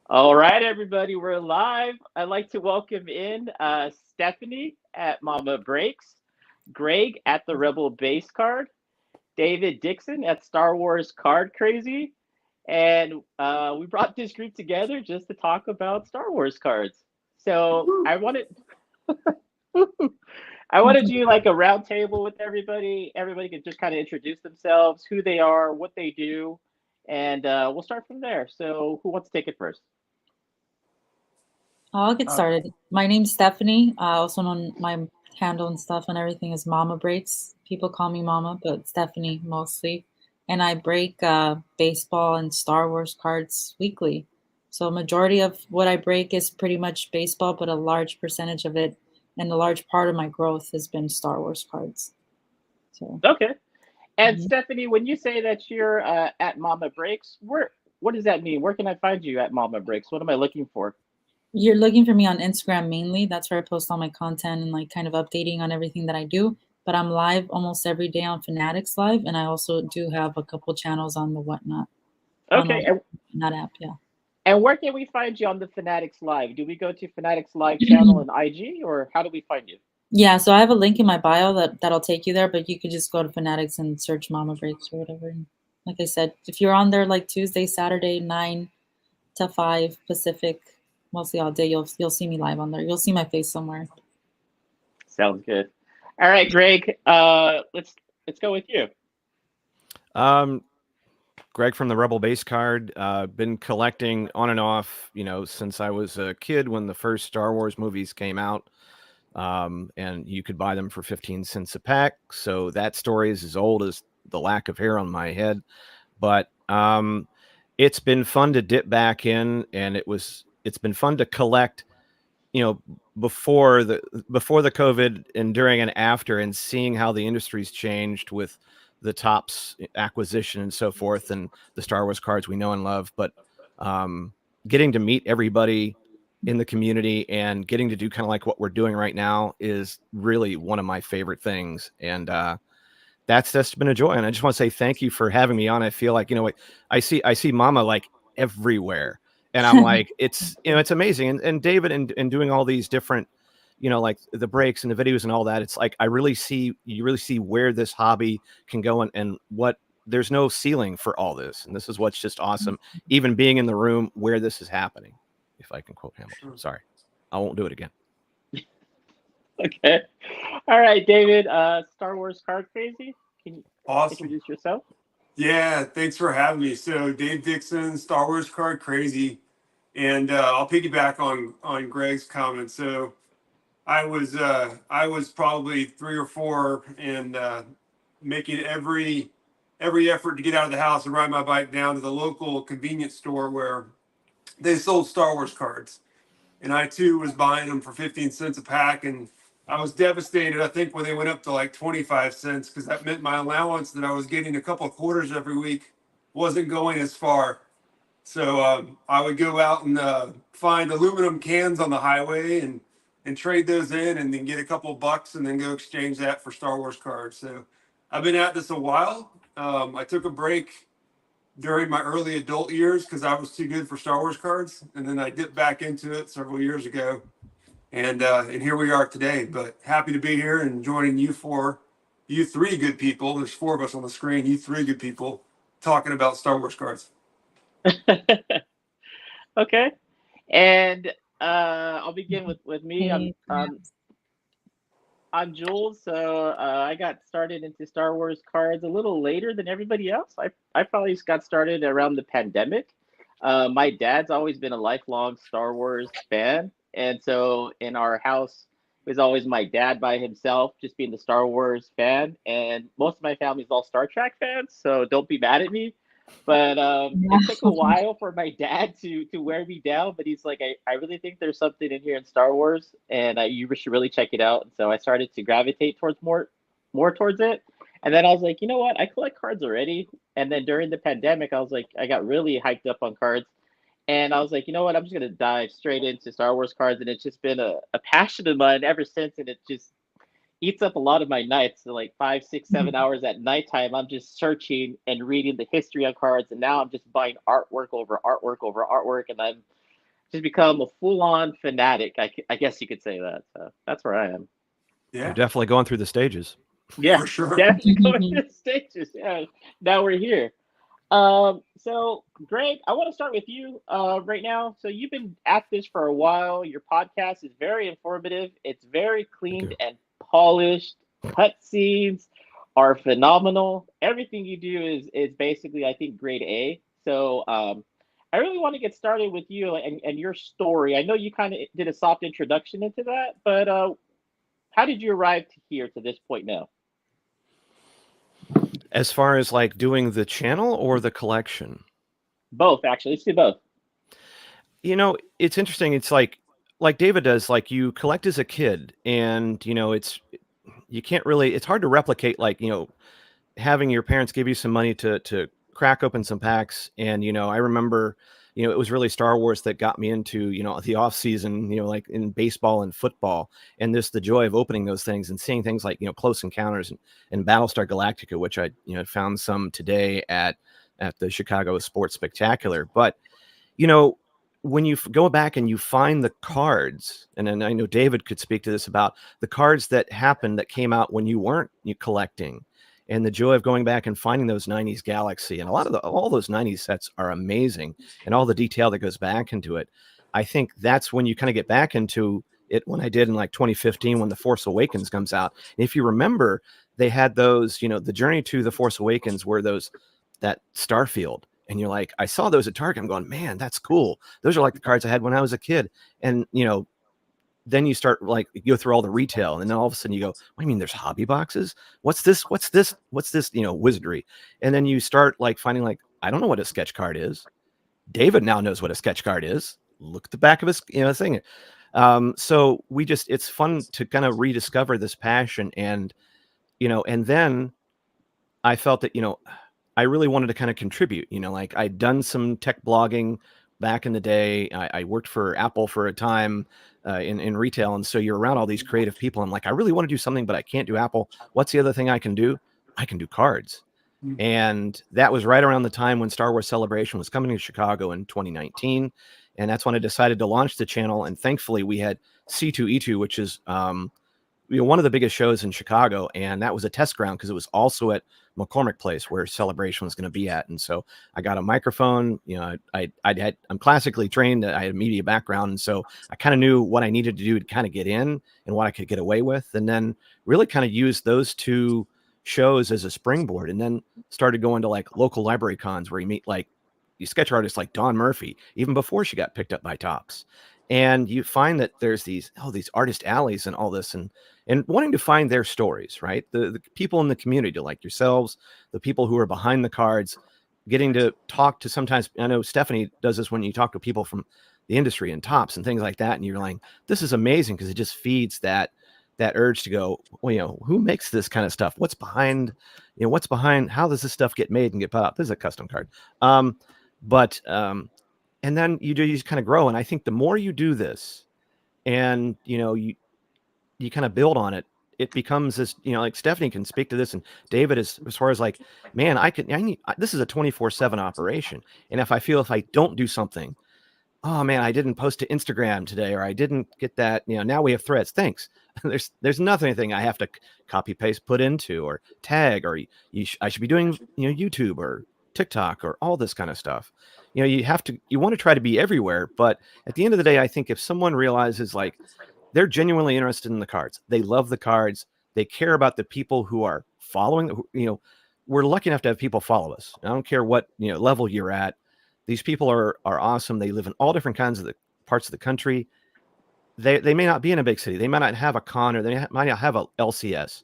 All right, everybody, we're live. I'd like to welcome in Stephanie at Mama Breaks, Greg at the Rebel Base Card, David Dixon at Star Wars Card Crazy, and we brought this group together just to talk about Star Wars cards. So I wanted to do like a round table with everybody. Everybody could just kind of introduce themselves, who they are, what they do, and we'll start from there. So who wants to take it first? I'll get Uh, started. My name's Stephanie. Also known my handle and stuff and everything is Mama Breaks. People call me Mama, but Stephanie mostly. And I break baseball and Star Wars cards weekly. So majority of what I break is pretty much baseball, but a large percentage of it and a large part of my growth has been Star Wars cards. So Okay. And mhm. Stephanie, when you say that you're at Mama Breaks, what does that mean? Where can I find you at Mama Breaks? What am I looking for? You're looking for me on Instagram mainly. That's where I post all my content and like kind of updating on everything that I do. But I'm live almost every day on Fanatics Live, and I also do have a couple channels on the Whatnot on Okay. the that app. Yeah. And where can we find you on the Fanatics Live? Do we go to Fanatics Live channel in IG, or how do we find you? Yeah, so I have a link in my bio that'll take you there, but you could just go to Fanatics and search Mama Breaks or whatever. And like I said, if you're on there like Tuesday, Saturday, 9 to 5 Pacific, mostly all day, you'll see me live on there. You'll see my face somewhere. Sounds good. All right, Greg. Let's go with you. Um, Greg from the Rebel Base Card. Been collecting on and off, since I was a kid when the first Star Wars movies came out. And you could buy them for 15 cents a pack. So that story is as old as the lack of hair on my head. But it's been fun to dip back in, and it's been fun to collect, you know, before the COVID and during and after, and seeing how the industry's changed with the Topps acquisition and so forth, and the Star Wars cards we know and love. But um, getting to meet everybody in the community and getting to do kind of like what we're doing right now is really one of my favorite things. And that's just been a joy. And I just want to say thank you for having me on. I feel like, I see Mama like everywhere. And I'm like, it's amazing. And David and doing all these different, like the breaks and the videos and all that, it's like you really see where this hobby can go, and what there's no ceiling for all this. And this is what's just awesome. Even being in the room where this is happening, if I can quote Hamilton. Sorry. I won't do it again. Okay. All right, David. Star Wars Card Crazy. Can you Awesome. introduce yourself? Yeah, thanks for having me. So Dave Dixon, Star Wars Card Crazy, and I'll piggyback on Greg's comment. So I was probably 3 or 4 and making every effort to get out of the house and ride my bike down to the local convenience store where they sold Star Wars cards, and I too was buying them for 15 cents a pack, and I was devastated. I think when they went up to like 25 cents, because that meant my allowance that I was getting a couple of quarters every week wasn't going as far. So I would go out and find aluminum cans on the highway and trade those in, and then get a couple of bucks, and then go exchange that for Star Wars cards. So I've been at this a while. I took a break during my early adult years because I was too good for Star Wars cards, and then I dipped back into it several years ago, and here we are today. But happy to be here and joining you three good people. There's 4 of us on the screen. You three good people talking about Star Wars cards. Okay. And I'll begin with me. Hey, I'm Jules. So I got started into Star Wars cards a little later than everybody else. I probably just got started around the pandemic. My dad's always been a lifelong Star Wars fan, and so in our house, it was always my dad by himself, just being the Star Wars fan, and most of my family's all Star Trek fans. So don't be mad at me. But yeah. it took a while for my dad to wear me down, but he's like, I really think there's something in here in Star Wars, and you should really check it out. And so I started to gravitate towards more towards it. And then I was like, you know what? I collect cards already. And then during the pandemic, I was like, I got really hyped up on cards. And I was like, you know what? I'm just gonna dive straight into Star Wars cards, and it's just been a passion of mine ever since. And it just eats up a lot of my nights. So like 5, 6, 7 hours at nighttime, I'm just searching and reading the history on cards, and now I'm just buying artwork over artwork over artwork, and just become a full-on fanatic. I guess you could say that. So that's where I am. You're Yeah, definitely going through the stages. Yeah, for sure. definitely going through the stages. Yeah, now we're here. So Greg, I want to start with you right now. So you've been at this for a while. Your podcast is very informative. It's very Thank cleaned you. and polished. Cutscenes are phenomenal. Everything you do is basically, I think, grade A. So I really want to get started with you and your story. I know you kind of did a soft introduction into that, but how did you arrive to here to this point now? As far as like doing the channel or the collection? Both, actually. Let's do both. You know, it's interesting. It's like David does, like you collect as a kid and, you know, you can't really, it's hard to replicate, like, you know, having your parents give you some money to crack open some packs. And, you know, I remember, you know, it was really Star Wars that got me into, you know, the off season, you know, like in baseball and football, and this, the joy of opening those things and seeing things like, you know, Close Encounters and Battlestar Galactica, which I, you know, found some today at the Chicago Sports Spectacular. But, you know, when you go back and you find the cards, and then I know David could speak to this about the cards that happened that came out when you weren't collecting, and the joy of going back and finding those 90s Galaxy, and a lot of all those 90s sets are amazing, and all the detail that goes back into it. I think that's when you kind of get back into it, when I did in like 2015 when The Force Awakens comes out. And if you remember, they had those, you know, the Journey to The Force Awakens were those, that Starfield. And you're like, I saw those at Target. I'm going, man, that's cool. Those are like the cards I had when I was a kid. And, you know, then you start like, you go through all the retail, and then all of a sudden you go, what do you mean there's hobby boxes? What's this? What's this? What's this, you know, wizardry? And then you start like finding like, I don't know what a sketch card is. David now knows what a sketch card is. Look at the back of his, you know, thing. So we just, it's fun to kind of rediscover this passion. And, you know, and then I felt that, you know, I really wanted to kind of contribute, you know, like I'd done some tech blogging back in the day. I worked for Apple for a time in retail. And so you're around all these creative people. I'm like, I really want to do something, but I can't do Apple. What's the other thing I can do? I can do cards. And that was right around the time when Star Wars Celebration was coming to Chicago in 2019. And that's when I decided to launch the channel. And thankfully we had C2E2, which is, you know, one of the biggest shows in Chicago, and that was a test ground because it was also at McCormick Place where Celebration was going to be at. And so I got a microphone. You know, I'm classically trained. I had a media background, and so I kind of knew what I needed to do to kind of get in and what I could get away with, and then really kind of use those two shows as a springboard, and then started going to like local library cons where you meet like these sketch artists like Dawn Murphy, even before she got picked up by Topps. And you find that there's these artist alleys and all this, and wanting to find their stories, right? The people in the community, like yourselves, the people who are behind the cards, getting to talk to, sometimes I know Stephanie does this when you talk to people from the industry and Topps and things like that, and you're like, this is amazing, because it just feeds that urge to go, well, you know, who makes this kind of stuff? What's behind, you know, what's behind, how does this stuff get made and get put out? This is a custom card. And then you just kind of grow. And I think the more you do this, and, you know, you kind of build on it, it becomes this, you know, like Stephanie can speak to this, and David is, as far as like, man, this is a 24/7 operation. And if I don't do something, oh man, I didn't post to Instagram today, or I didn't get that, you know, now we have threads. Thanks. there's nothing I have to copy paste, put into, or tag, or I should be doing, you know, YouTube or TikTok or all this kind of stuff. You know, you want to try to be everywhere, but at the end of the day, I think if someone realizes like they're genuinely interested in the cards, they love the cards, they care about the people who are following, you know, we're lucky enough to have people follow us. I don't care what, you know, level you're at. These people are awesome. They live in all different kinds of the parts of the country. They may not be in a big city. They might not have a con, or they might not have a LCS.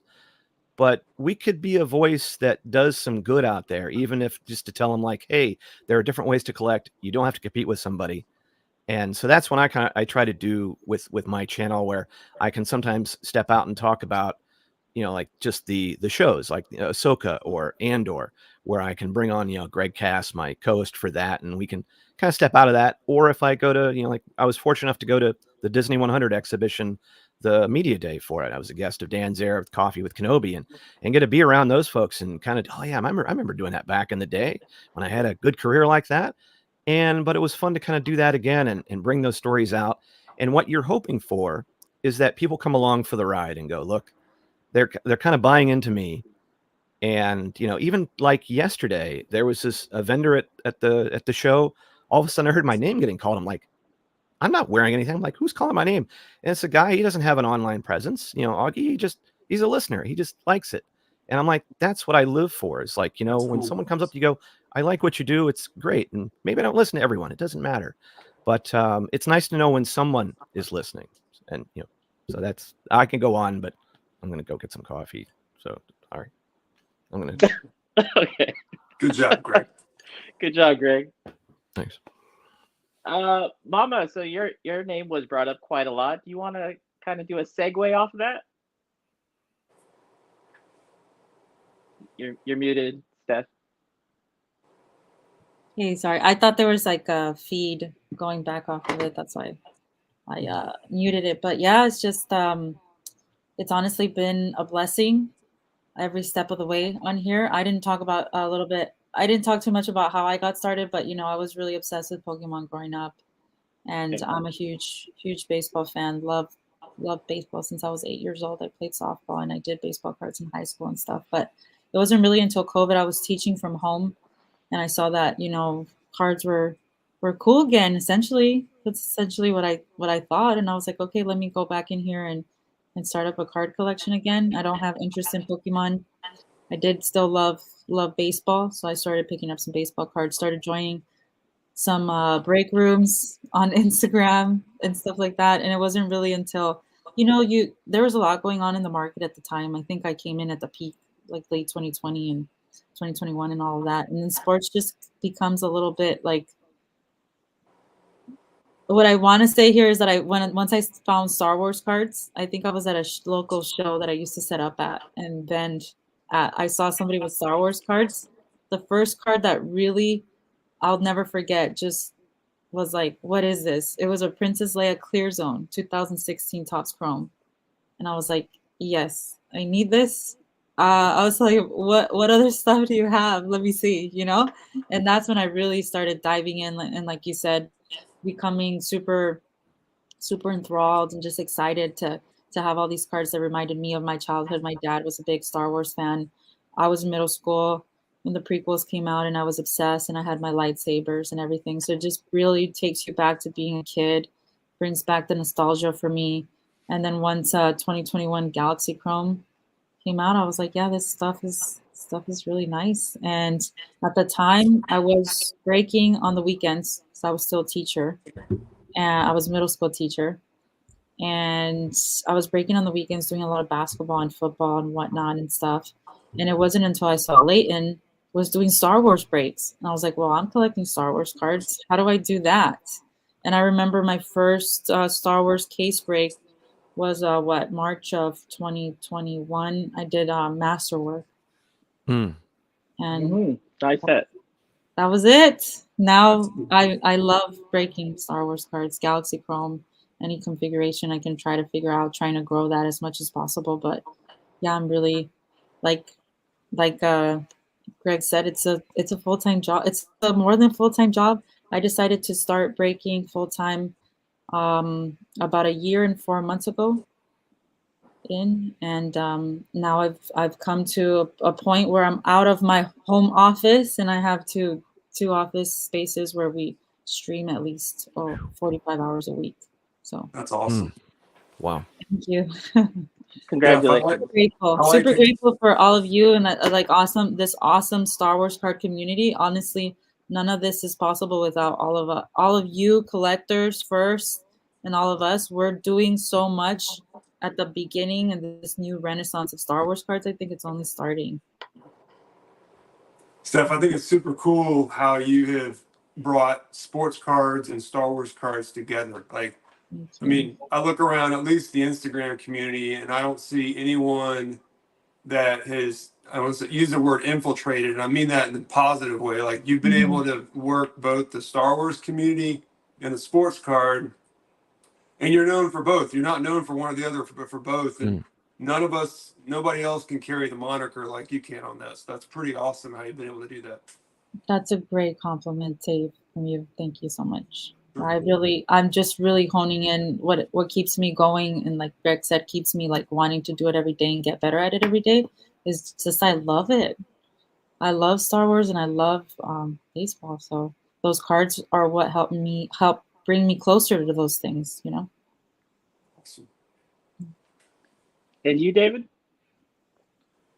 But we could be a voice that does some good out there, even if just to tell them like, hey, there are different ways to collect. You don't have to compete with somebody. And so that's when I try to do with my channel, where I can sometimes step out and talk about, you know, like just the shows like Ahsoka or Andor, where I can bring on, you know, Greg Cass, my co-host for that, and we can kind of step out of that. Or if I go to, you know, like I was fortunate enough to go to the Disney 100 exhibition, the media day for it. I was a guest of Dan Zare with Coffee with Kenobi, and get to be around those folks and kind of, oh yeah, I remember doing that back in the day when I had a good career like that. But it was fun to kind of do that again and bring those stories out. And what you're hoping for is that people come along for the ride and go, look, they're kind of buying into me. And, you know, even like yesterday, there was a vendor at the show. All of a sudden I heard my name getting called. I'm like, I'm not wearing anything. I'm like, who's calling my name? And it's a guy, he doesn't have an online presence. You know, Augie, he's a listener. He just likes it. And I'm like, that's what I live for. It's like, you know, when someone comes up to you, go, I like what you do. It's great. And maybe I don't listen to everyone. It doesn't matter. But it's nice to know when someone is listening. And, you know, so I can go on, but I'm going to go get some coffee. So, all right. I'm going to. Okay. Good job, Greg. Good job, Greg. Thanks. Mama, so your name was brought up quite a lot. Do you want to kind of do a segue off of that? You're muted, Steph. Hey, sorry. I thought there was like a feed going back off of it. That's why I muted it. But yeah, it's just it's honestly been a blessing every step of the way on here. I didn't talk about a little bit. I didn't talk too much about how I got started, but you know, I was really obsessed with Pokemon growing up, and I'm a huge baseball fan. Love baseball since I was 8 years old. I played softball and I did baseball cards in high school and stuff. But it wasn't really until COVID I was teaching from home, and I saw that, you know, cards were cool again. Essentially, that's essentially what I thought, and I was like, okay, let me go back in here and start up a card collection again. I don't have interest in Pokemon. I did still love baseball, so I started picking up some baseball cards, started joining some break rooms on Instagram and stuff like that. And it wasn't really until, you know, there was a lot going on in the market at the time. I think I came in at the peak, like late 2020 and 2021 and all of that. And then sports just becomes a little bit like, what I want to say here is that once I found Star Wars cards, I think I was at a local show that I used to set up at, and then I saw somebody with Star Wars cards. The first card that really I'll never forget just was like, what is this? It was a Princess Leia Clear Zone 2016 Topps Chrome, and I was like, yes, I need this. I was like, what other stuff do you have? Let me see, you know. And that's when I really started diving in, and like you said, becoming super enthralled and just excited to have all these cards that reminded me of my childhood. My dad was a big Star Wars fan. I was in middle school when the prequels came out, and I was obsessed, and I had my lightsabers and everything. So it just really takes you back to being a kid, brings back the nostalgia for me. And then once 2021 Galaxy Chrome came out, I was like, yeah, this stuff is really nice. And at the time, I was breaking on the weekends, so I was still a teacher, and I was a middle school teacher, and I was breaking on the weekends, doing a lot of basketball and football and whatnot and stuff. And it wasn't until I saw Leighton was doing Star Wars breaks, and I was like, well, I'm collecting Star Wars cards. How do I do that? And I remember my first Star Wars case break was March of 2021. I did Masterwork, and Nice set. that was it. Now I love breaking Star Wars cards, Galaxy Chrome, any configuration I can try to figure out, trying to grow that as much as possible. But yeah, I'm really like Greg said, it's a full-time job. It's a more than full-time job. I decided to start breaking full-time about a year and 4 months ago. Now I've come to a point where I'm out of my home office, and I have two office spaces where we stream at least 45 hours a week. So that's awesome. Wow. Thank you. Congratulations. Super grateful for all of you, and this awesome Star Wars card community. Honestly, none of this is possible without all of you collectors first, and all of us. We're doing so much at the beginning, and this new renaissance of Star Wars cards, I think it's only starting. Steph, I think it's super cool how you have brought sports cards and Star Wars cards together. Like, I mean, I look around at least the Instagram community, and I don't see anyone that has, I want to use the word infiltrated, and I mean that in a positive way. Like, you've been able to work both the Star Wars community and the sports card, and you're known for both. You're not known for one or the other, but for both. And nobody else can carry the moniker like you can on this. That's pretty awesome how you've been able to do that. That's a great compliment, Dave, from you. Thank you so much. I'm just really honing in what keeps me going, and like Greg said, keeps me like wanting to do it every day and get better at it every day. Is just I love it. I love Star Wars and I love baseball. So those cards are what help bring me closer to those things. You know. Awesome. And you, David?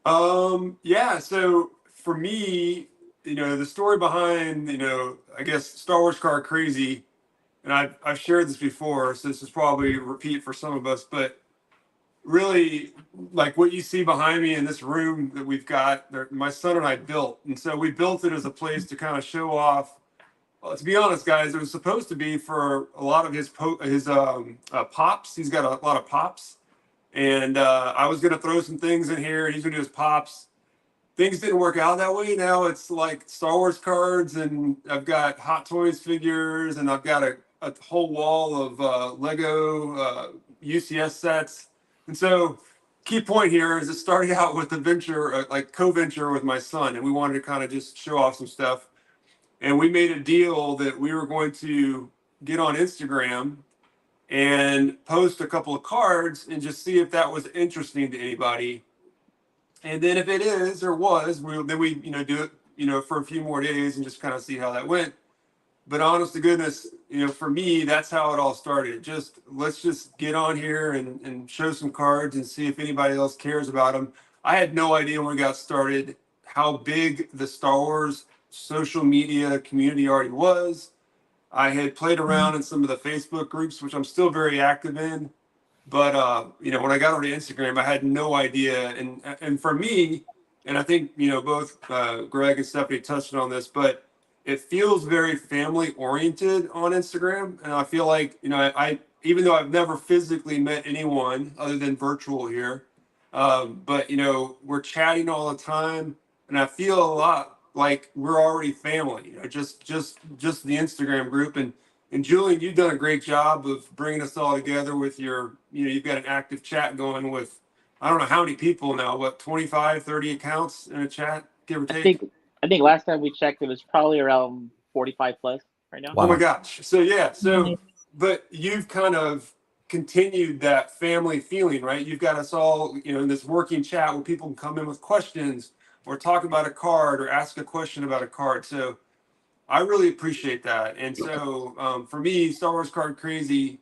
Yeah, so for me, the story behind, I guess Star Wars Card Crazy, and I've shared this before, so this is probably a repeat for some of us, but really, like what you see behind me in this room that we've got, my son and I built. And so we built it as a place to kind of show off. Well, to be honest, guys, it was supposed to be for a lot of his pops. He's got a lot of pops. And I was going to throw some things in here, and he's going to do his pops. Things didn't work out that way. Now it's like Star Wars cards, and I've got Hot Toys figures, and I've got a whole wall of Lego UCS sets. And so, key point here is it started out with a venture, like co-venture with my son, and we wanted to kind of just show off some stuff. And we made a deal that we were going to get on Instagram and post a couple of cards and just see if that was interesting to anybody. And then if it is or was, then we do it for a few more days and just kind of see how that went. But honest to goodness, for me, that's how it all started. Just let's just get on here and show some cards and see if anybody else cares about them. I had no idea when we got started how big the Star Wars social media community already was. I had played around in some of the Facebook groups, which I'm still very active in. But when I got onto Instagram, I had no idea. And for me, and I think both Greg and Stephanie touched on this, but it feels very family oriented on Instagram. And I feel like I even though I've never physically met anyone other than virtual here, but we're chatting all the time, and I feel a lot like we're already family. Just the Instagram group. And Julian, you've done a great job of bringing us all together with your, you've got an active chat going with, I don't know how many people now, what, 25, 30 accounts in a chat, give or I take? think I think last time we checked, it was probably around 45 plus right now. Oh my Wow. gosh. So yeah, Nice. but you've kind of continued that family feeling, right? You've got us all, in this working chat where people can come in with questions or talk about a card or ask a question about a card. So I really appreciate that. And so for me, Star Wars Card Crazy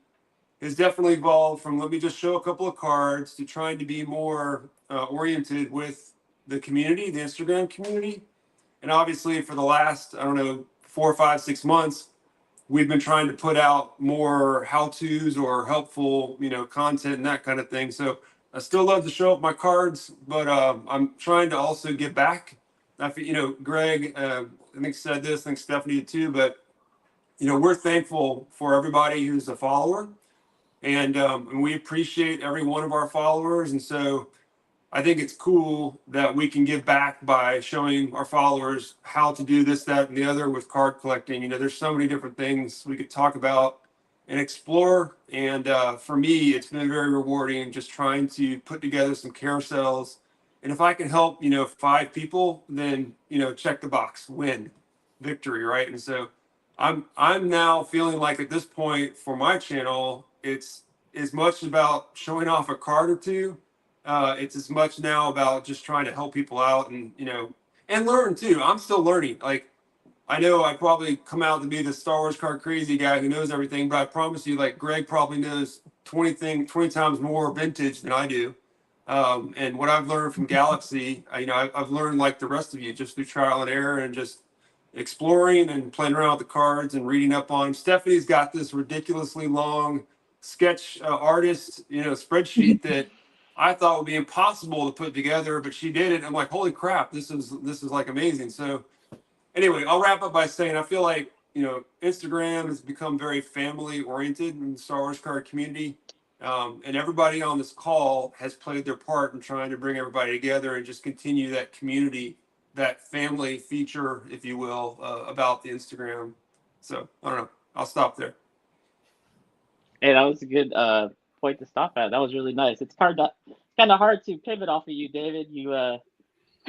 has definitely evolved from let me just show a couple of cards to trying to be more oriented with the community, the Instagram community. And obviously, for the last, I don't know, 4, 5, 6 months, we've been trying to put out more how-tos or helpful, content and that kind of thing. So I still love to show up my cards, but I'm trying to also give back. I feel, Greg, I think said this, I think Stephanie did too, but we're thankful for everybody who's a follower, and we appreciate every one of our followers. And so I think it's cool that we can give back by showing our followers how to do this, that, and the other with card collecting. There's so many different things we could talk about and explore. And for me, it's been very rewarding just trying to put together some carousels. And if I can help, 5 people, then, check the box, win, victory, right? And so I'm now feeling like at this point for my channel, it's as much about showing off a card or two. It's as much now about just trying to help people out and and learn too. I'm still learning. Like I know I probably come out to be the Star Wars card crazy guy who knows everything, but I promise you, like Greg probably knows 20 times more vintage than I do. And what I've learned from Galaxy, I've learned like the rest of you just through trial and error and just exploring and playing around with the cards and reading up on them. Stephanie's got this ridiculously long sketch artist, spreadsheet that I thought would be impossible to put together, but she did it. I'm like, holy crap, this is like amazing. So anyway, I'll wrap up by saying I feel like Instagram has become very family oriented in the Star Wars card community, and everybody on this call has played their part in trying to bring everybody together and just continue that community, that family feature, if you will, about the Instagram. So I don't know. I'll stop there. Hey, that was a good point to stop at. That was really nice. It's kind of hard to pivot off of you, David. You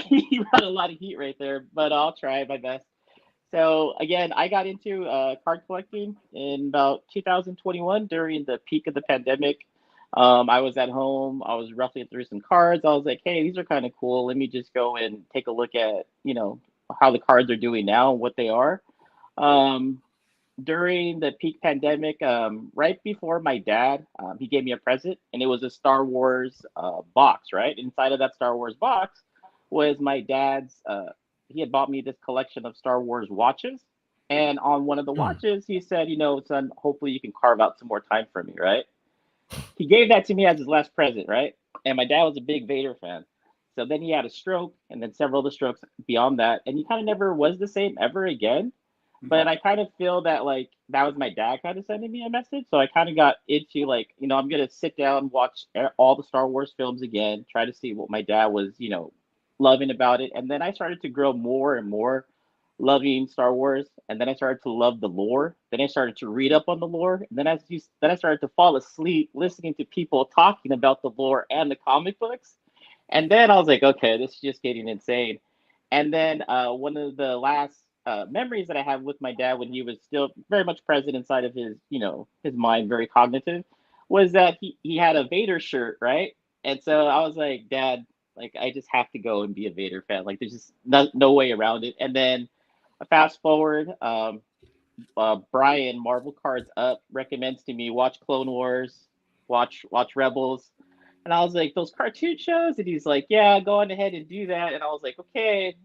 you brought a lot of heat right there, but I'll try my best. So again, I got into card collecting in about 2021 during the peak of the pandemic. I was at home. I was roughing through some cards. I was like, hey, these are kind of cool. Let me just go and take a look at, how the cards are doing now, what they are. Um, During the peak pandemic, right before my dad, he gave me a present, and it was a Star Wars box. Right inside of that Star Wars box was my dad's. He had bought me this collection of Star Wars watches, and on one of the Mm. watches, he said, "Son, hopefully you can carve out some more time for me." Right? He gave that to me as his last present. Right? And my dad was a big Vader fan. So then he had a stroke, and then several of the strokes beyond that, and he kind of never was the same ever again. But I kind of feel that like that was my dad kind of sending me a message. So I kind of got into like, I'm gonna sit down, watch all the Star Wars films again, try to see what my dad was, loving about it. And then I started to grow more and more loving Star Wars. And then I started to love the lore. Then I started to read up on the lore. And then I started to fall asleep listening to people talking about the lore and the comic books. And then I was like, okay, this is just getting insane. And then one of the last memories that I have with my dad when he was still very much present inside of his, his mind, very cognitive, was that he had a Vader shirt, right? And so I was like, Dad, like I just have to go and be a Vader fan. Like there's just no way around it. And then fast forward, Brian, Marvel Cards Up, recommends to me watch Clone Wars, watch Rebels. And I was like, those cartoon shows? And he's like, yeah, go on ahead and do that. And I was like, okay.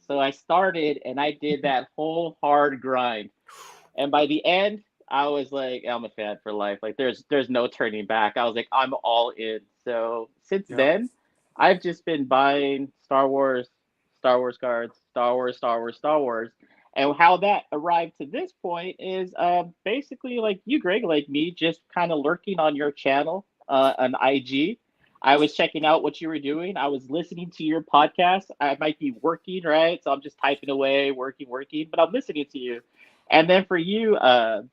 So I started and I did that whole hard grind. And by the end, I was like, I'm a fan for life. Like there's no turning back. I was like, I'm all in. So since Yeah. then, I've just been buying Star Wars cards, Star Wars. And how that arrived to this point is basically like you, Greg, like me, just kind of lurking on your channel on IG. I was checking out what you were doing. I was listening to your podcast. I might be working, right? So I'm just typing away, working, but I'm listening to you. And then for you,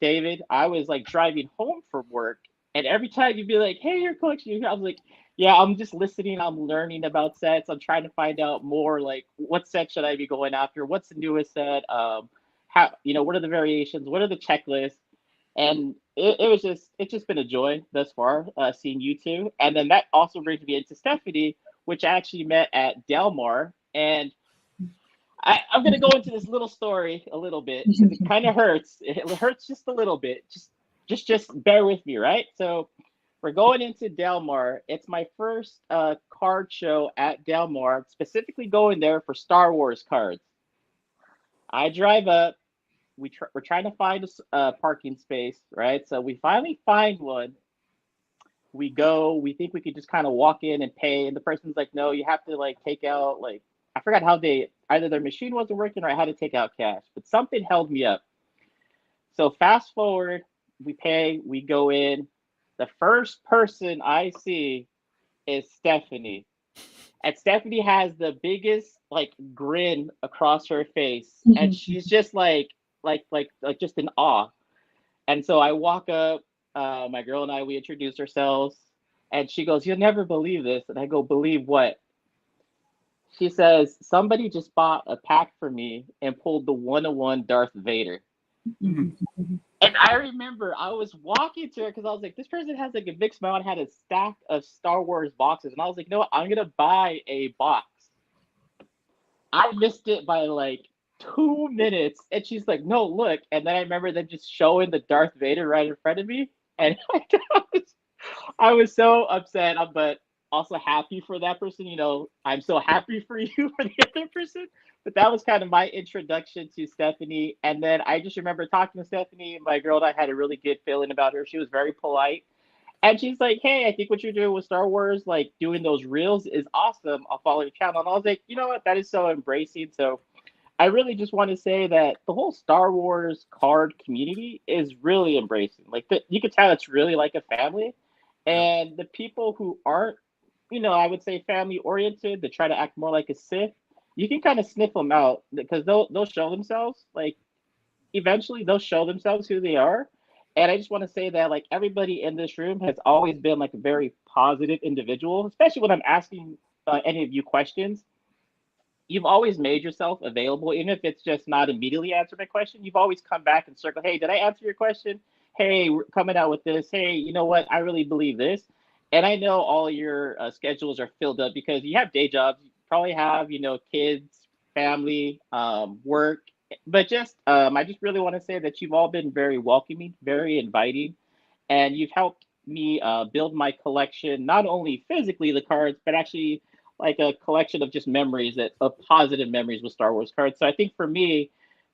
David, I was like driving home from work, and every time you'd be like, "Hey, your collection," I was like, "Yeah, I'm just listening. I'm learning about sets. I'm trying to find out more. Like, what set should I be going after? What's the newest set? How what are the variations? What are the checklists?" And it's just been a joy thus far seeing you two. And then that also brings me into Stephanie, which I actually met at Delmar, and I'm gonna go into this little story a little bit because it kind of hurts. It hurts just a little bit. Just bear with me, right? So we're going into Delmar. It's my first card show at Delmar, specifically going there for Star Wars cards. I drive up. We're trying to find a parking space, right? So we finally find one. We go. We think we could just kind of walk in and pay, and the person's like, "No, you have to like take out like I forgot how they either their machine wasn't working or I had to take out cash, but something held me up." So fast forward, we pay, we go in. The first person I see is Stephanie. And Stephanie has the biggest like grin across her face. And she's just like just in awe. And so I walk up, my girl and I, we introduce ourselves. And she goes, "You'll never believe this." And I go, "Believe what?" She says, "Somebody just bought a pack for me and pulled the 101 Darth Vader." Mhm. And I remember I was walking to her because I was like, this person has like a big smile and had a stack of Star Wars boxes. And I was like, "No, I'm going to buy a box." I missed it by like 2 minutes. And she's like, "No, look." And then I remember them just showing the Darth Vader right in front of me. And I was so upset, but also happy for that person. I'm so happy for you for the other person. But that was kind of my introduction to Stephanie. And then I just remember talking to Stephanie, my girl, and I had a really good feeling about her. She was very polite. And she's like, "Hey, I think what you're doing with Star Wars, like doing those reels, is awesome. I'll follow your channel." And I was like, you know what? That is so embracing. So I really just want to say that the whole Star Wars card community is really embracing. Like you could tell it's really like a family, Yeah. and the people who aren't, I would say family oriented, that try to act more like a Sith, you can kind of sniff them out because they'll show themselves. Like eventually, they'll show themselves who they are. And I just want to say that like everybody in this room has always been like a very positive individual, especially when I'm asking any of you questions. you've always made yourself available, even if it's just not immediately answer my question. You've always come back and circle, hey, did I answer your question? Hey, we're coming out with this. Hey, you know what? I really believe this. And I know all your schedules are filled up because you have day jobs. You probably have, kids, family, work. But I just really want to say that you've all been very welcoming, very inviting, and you've helped me build my collection, not only physically the cards, but actually like a collection of just memories of positive memories with Star Wars cards. So I think for me,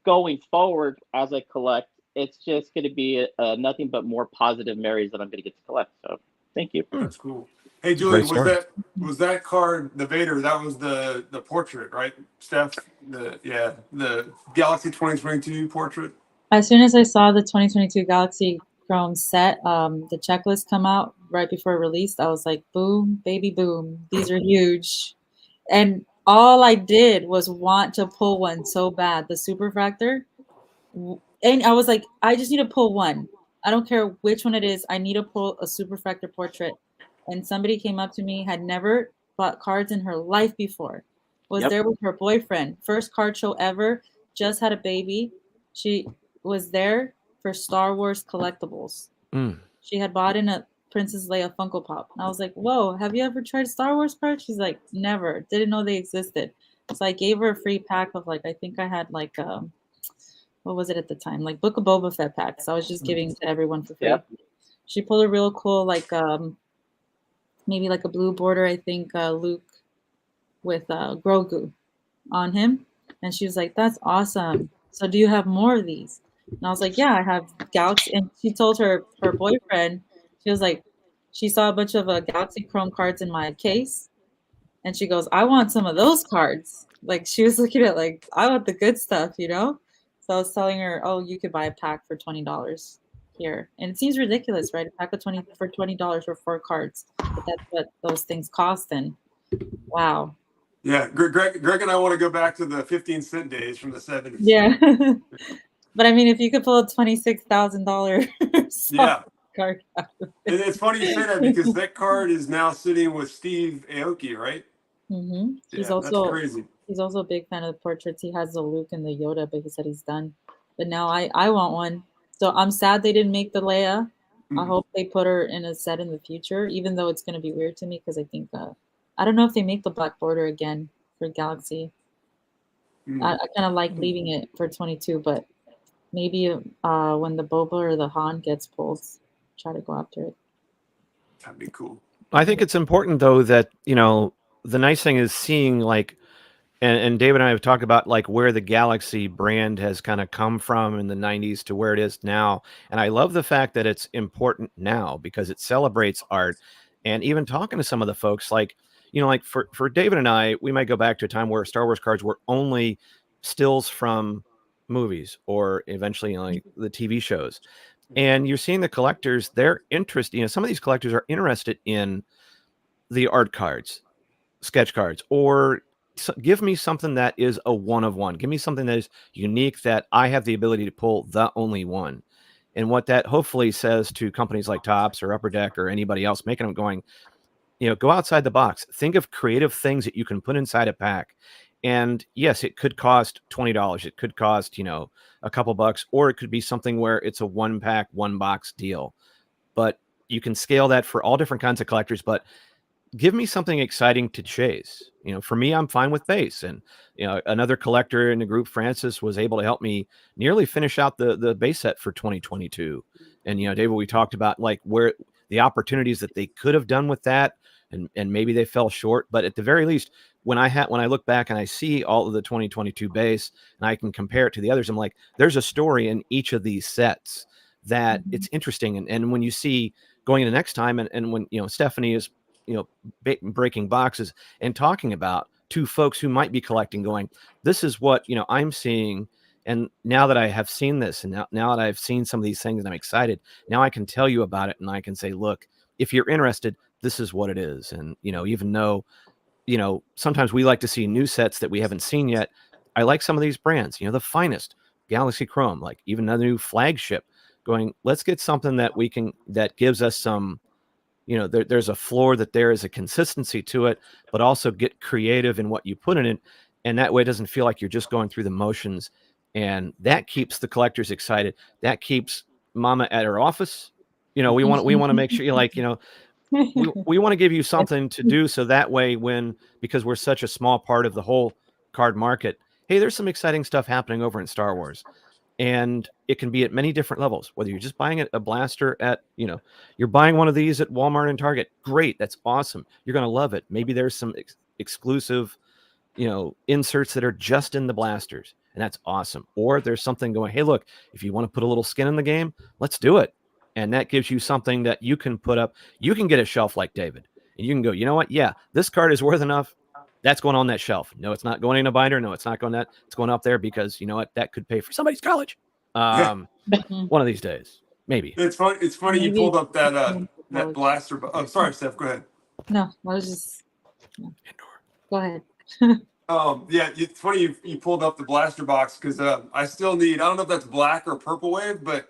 going forward as I collect, it's just going to be nothing but more positive memories that I'm going to get to collect. So thank you. That's cool. Hey, Great Julian, story. was that card the Vader? That was the portrait, right, Steph? The Galaxy 2022 portrait. As soon as I saw the 2022 Galaxy Chrome set, the checklist come out right before it released, I was like, boom, baby, boom. These are huge. And all I did was want to pull one so bad, the Superfractor. And I was like, I just need to pull one. I don't care which one it is. I need to pull a Superfractor portrait. And somebody came up to me, had never bought cards in her life before, was Yep. there with her boyfriend, first card show ever, just had a baby. She was there for Star Wars collectibles. She had bought in a Princess Leia Funko Pop. And I was like, whoa, have you ever tried Star Wars cards? She's like, never. Didn't know they existed. So I gave her a free pack of I think I had what was it at the time? Like Book of Boba Fett packs. I was just giving to everyone for free. Yep. She pulled a real cool, maybe like a blue border, I think Luke with Grogu on him. And she was like, that's awesome. So do you have more of these? And I was like, yeah, I have Galaxy. And she told her boyfriend, she was like, she saw a bunch of Galaxy Chrome cards in my case. And she goes, I want some of those cards. Like she was looking at I want the good stuff, So I was telling her, oh, you could buy a pack for $20 here. And it seems ridiculous, right? A pack of $20 for 4 cards. But that's what those things cost. And wow. Yeah, Greg and I want to go back to the 15-cent days from the 70s. Yeah. But I mean, if you could pull a $26,000 card out of it. It's funny you say that because that card is now sitting with Steve Aoki, right? Mm-hmm. That's crazy. He's also a big fan of the portraits. He has the Luke and the Yoda, but he said he's done. But now I want one. So I'm sad they didn't make the Leia. Mm-hmm. I hope they put her in a set in the future, even though it's going to be weird to me because I think I don't know if they make the black border again for Galaxy. Mm-hmm. I kind of like leaving it for 22, but maybe when the Boba or the Han gets pulled, try to go after it. That'd be cool. I think it's important though that the nice thing is seeing and David and I have talked about where the Galaxy brand has kind of come from in the 90s to where it is now. And I love the fact that it's important now because it celebrates art. And even talking to some of the folks for David and I, we might go back to a time where Star Wars cards were only stills from movies or eventually the TV shows. And you're seeing the collectors, they're interested, some of these collectors are interested in the art cards, sketch cards, or give me something that is a one of one. Give me something that is unique that I have the ability to pull the only one. And what that hopefully says to companies like Topps or Upper Deck or anybody else making them going, go outside the box. Think of creative things that you can put inside a pack. And yes, it could cost $20. It could cost, a couple bucks, or it could be something where it's a 1-pack, 1-box deal. But you can scale that for all different kinds of collectors. But give me something exciting to chase. For me, I'm fine with base. And, another collector in the group, Francis, was able to help me nearly finish out the base set for 2022. And, David, we talked about where the opportunities that they could have done with that. And maybe they fell short. But at the very least, when I look back and I see all of the 2022 base and I can compare it to the others, I'm like, there's a story in each of these sets that it's interesting. And when you see going into next time and when, Stephanie is, breaking boxes and talking about two folks who might be collecting going, this is what, I'm seeing. And now that I have seen this and now that I've seen some of these things and I'm excited, now I can tell you about it and I can say, look, if you're interested, this is what it is. And, even though, sometimes we like to see new sets that we haven't seen yet. I like some of these brands, the finest Galaxy Chrome, even another new flagship going, let's get something that gives us some, there's a floor, that there is a consistency to it, but also get creative in what you put in it. and that way it doesn't feel like you're just going through the motions, and that keeps the collectors excited. That keeps mama at her office. We want to make sure you're like, we want to give you something to do, so that way because we're such a small part of the whole card market, hey, there's some exciting stuff happening over in Star Wars. And it can be at many different levels, whether you're just buying a blaster at, you're buying one of these at Walmart and Target. Great. That's awesome. You're going to love it. Maybe there's some exclusive, inserts that are just in the blasters, and that's awesome. Or there's something going, hey, look, if you want to put a little skin in the game, let's do it. And that gives you something that you can put up. You can get a shelf like David, and you can go, you know what? Yeah, this card is worth enough. That's going on that shelf. No, it's not going in a binder. No, it's not going that. It's going up there because you know what? That could pay for somebody's college. One of these days, maybe. It's funny. It's funny you pulled up that blaster. Oh, sorry, Steph. Go ahead. No, I was just. Go ahead. Yeah, it's funny you pulled up the blaster box because I still need. I don't know if that's black or purple wave, but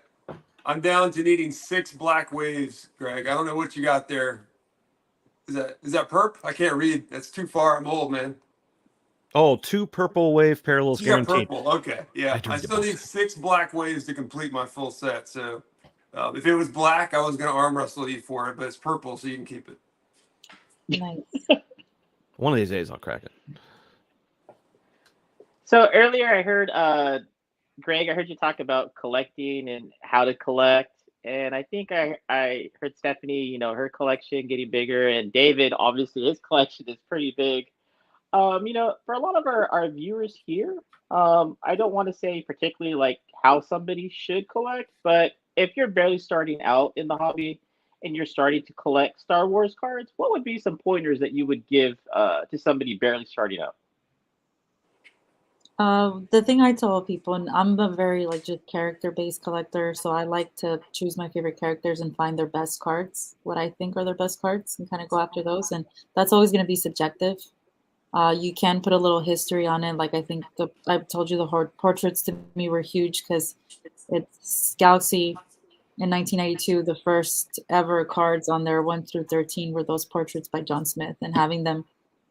I'm down to needing 6 black waves, Greg. I don't know what you got there. Is that perp? I can't read. That's too far. I'm old, man. Oh, 2 purple wave parallels guaranteed. Purple. Okay, yeah. I still need 6 black waves to complete my full set. So if it was black, I was going to arm wrestle you for it, but it's purple, so you can keep it. Nice. One of these days, I'll crack it. So earlier I heard, Greg, I heard you talk about collecting and how to collect. And I think I heard Stephanie, her collection getting bigger. And David, obviously, his collection is pretty big. For a lot of our viewers here, I don't want to say particularly like how somebody should collect, but if you're barely starting out in the hobby and you're starting to collect Star Wars cards, what would be some pointers that you would give to somebody barely starting out? The thing I tell people, and I'm a very just character-based collector, so I like to choose my favorite characters and find their best cards, what I think are their best cards, and kind of go after those. And that's always going to be subjective. You can put a little history on it. Like I think I told you the portraits to me were huge because it's Galaxy in 1992. The first ever cards on there 1 through 13 were those portraits by John Smith, and having them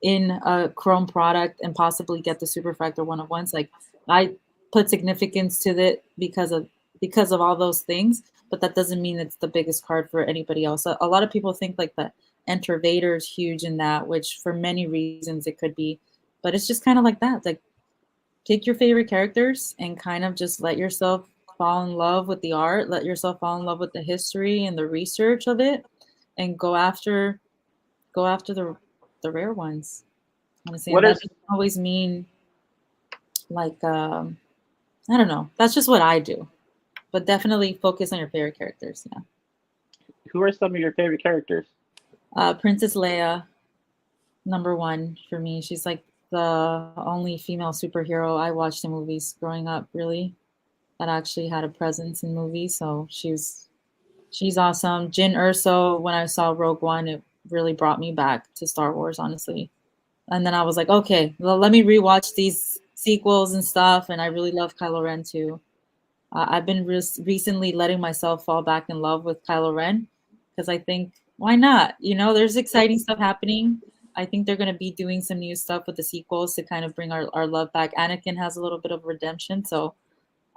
in a chrome product and possibly get the Superfractor 1-of-1s. Like I put significance to it because of all those things, but that doesn't mean it's the biggest card for anybody else. A lot of people think like the Enter Vader is huge in that, which for many reasons it could be, but it's just kind of like that. Like pick your favorite characters and kind of just let yourself fall in love with the art, let yourself fall in love with the history and the research of it, and go after the rare ones. Honestly, that doesn't always mean like I don't know. That's just what I do, but definitely focus on your favorite characters. Yeah. Who are some of your favorite characters? Princess Leia, #1 for me. She's like the only female superhero I watched in movies growing up. Really, that actually had a presence in movies. So she's awesome. Jyn Erso. When I saw Rogue One, it really brought me back to Star Wars, honestly. And then I was like, okay, well, let me rewatch these sequels and stuff. And I really love Kylo Ren too. I've been recently letting myself fall back in love with Kylo Ren because I think, why not? There's exciting stuff happening. I think they're going to be doing some new stuff with the sequels to kind of bring our love back. Anakin has a little bit of redemption, so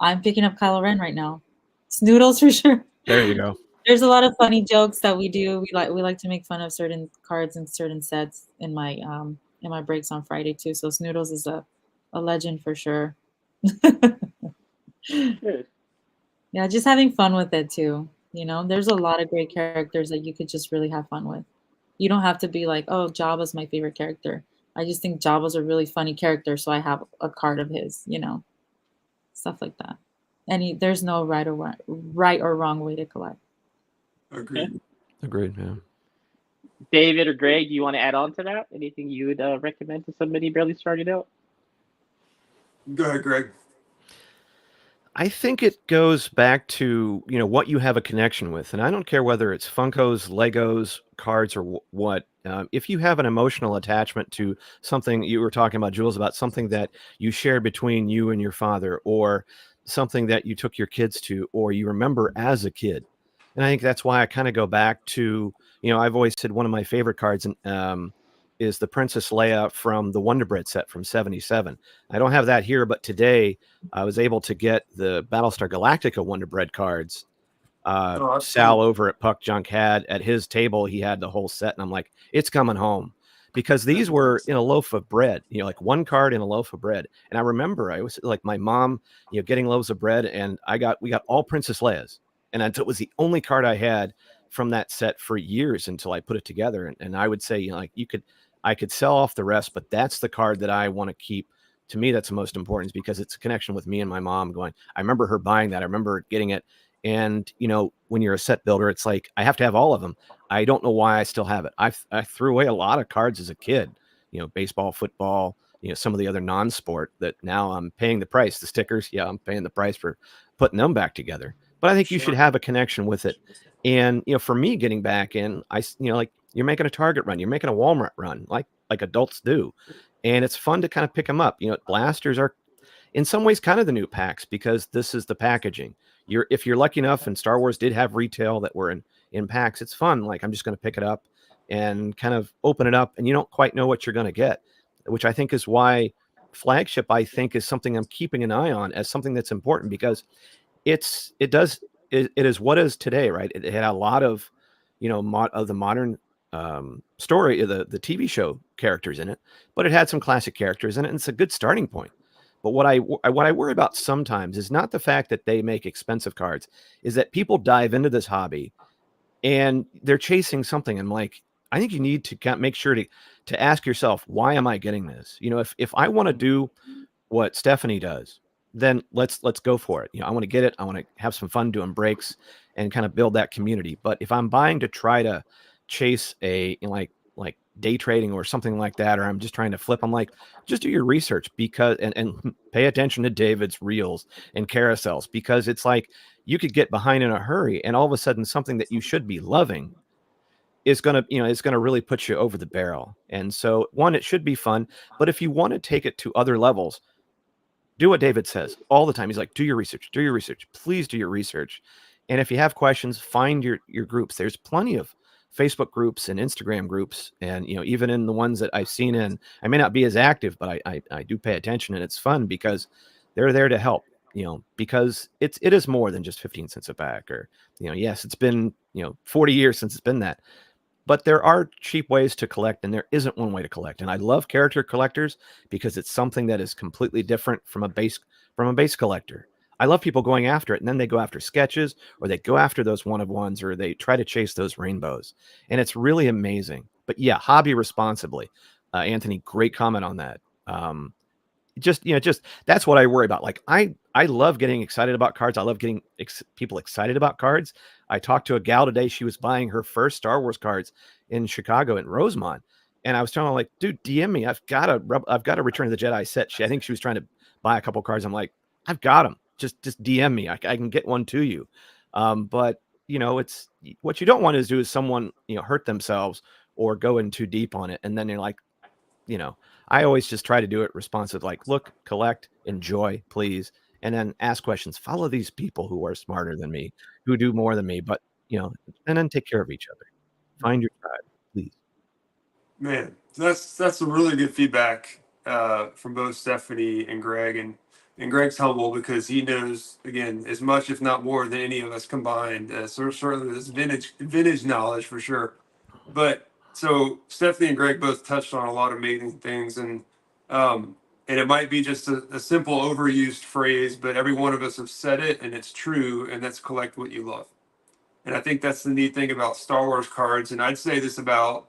I'm picking up Kylo Ren right now. Snoodles for sure. There you go. There's a lot of funny jokes that we do. We like to make fun of certain cards and certain sets in my breaks on Friday too. So Snoodles is a legend for sure. Good. Yeah, just having fun with it too. There's a lot of great characters that you could just really have fun with. You don't have to be like, oh, Jabba's my favorite character. I just think Jabba's a really funny character, so I have a card of his, stuff like that. And there's no right or wrong way to collect. Agreed. Agreed, yeah. David or Greg, do you want to add on to that? Anything you would recommend to somebody barely starting out? Go ahead, Greg. I think it goes back to, what you have a connection with. And I don't care whether it's Funkos, Legos, cards, or what. If you have an emotional attachment to something, you were talking about, Jules, about something that you shared between you and your father, or something that you took your kids to, or you remember as a kid. And I think that's why I kind of go back to, I've always said one of my favorite cards is the Princess Leia from the Wonder Bread set from '77. I don't have that here, but today I was able to get the Battlestar Galactica Wonder Bread cards. Sal Cool. over at Puck Junk had at his table, he had the whole set, and I'm like, it's coming home, because these were in a loaf of bread, like one card in a loaf of bread. And I remember I was like my mom, getting loaves of bread, and we got all Princess Leia's, and it was the only card I had from that set for years until I put it together. And I would say, like I could sell off the rest, but that's the card that I want to keep. To me, that's the most important, is because it's a connection with me and my mom going, I remember her buying that. I remember getting it. And, when you're a set builder, it's like, I have to have all of them. I don't know why I still have it. I threw away a lot of cards as a kid, baseball, football, some of the other non-sport that now I'm paying the price. The stickers, yeah, I'm paying the price for putting them back together. But I think you should have a connection with it. And, for me getting back in, like you're making a Target run, you're making a Walmart run, like adults do. And it's fun to kind of pick them up. Blasters are in some ways kind of the new packs, because this is the packaging. If you're lucky enough, and Star Wars did have retail that were in packs, it's fun. Like, I'm just going to pick it up and kind of open it up, and you don't quite know what you're going to get, which I think is why flagship, I think, is something I'm keeping an eye on as something that's important, because it is what is today, right? It had a lot of, of the modern story, the TV show characters in it, but it had some classic characters in it, and it's a good starting point. But what I worry about sometimes is not the fact that they make expensive cards, is that people dive into this hobby and they're chasing something. And like, I think you need to make sure to ask yourself, why am I getting this? If I want to do what Stephanie does, then let's go for it. I want to get it. I want to have some fun doing breaks and kind of build that community. But if I'm buying to try to chase like day trading or something like that, or I'm just trying to flip, I'm like, just do your research, because and pay attention to David's reels and carousels, because it's like you could get behind in a hurry, and all of a sudden something that you should be loving is going to really put you over the barrel. And so, one, it should be fun, but if you want to take it to other levels, do what David says all the time. He's like, do your research, please do your research. And if you have questions, find your groups. There's plenty of Facebook groups and Instagram groups, and even in the ones that I've seen in, I may not be as active, but I do pay attention, and it's fun because they're there to help. Because it is more than just 15 cents a pack, or yes, it's been 40 years since it's been that. But there are cheap ways to collect, and there isn't one way to collect. And I love character collectors because it's something that is completely different from a base collector. I love people going after it, and then they go after sketches, or they go after those one-of-ones, or they try to chase those rainbows. And it's really amazing. But yeah, hobby responsibly. Anthony, great comment on that. Just that's what I worry about. Like, I love getting excited about cards. I love getting people excited about cards. I talked to a gal today. She was buying her first Star Wars cards in Chicago in Rosemont, and I was telling her, like, dude, DM me. I've got a Return of the Jedi set. I think she was trying to buy a couple cards. I'm like, I've got them. Just DM me. I can get one to you. But it's what you don't want to do is someone hurt themselves or go in too deep on it, and then you're like, I always just try to do it responsive, like, look, collect, enjoy, please, and then ask questions. Follow these people who are smarter than me, who do more than me, but and then take care of each other. Find your tribe, please. Man, that's some really good feedback from both Stephanie and Greg, and Greg's humble because he knows, again, as much if not more than any of us combined. So certainly this vintage knowledge for sure. But so Stephanie and Greg both touched on a lot of amazing things, and it might be just a simple overused phrase, but every one of us have said it, and it's true, and that's collect what you love. And I think that's the neat thing about Star Wars cards. And I'd say this about,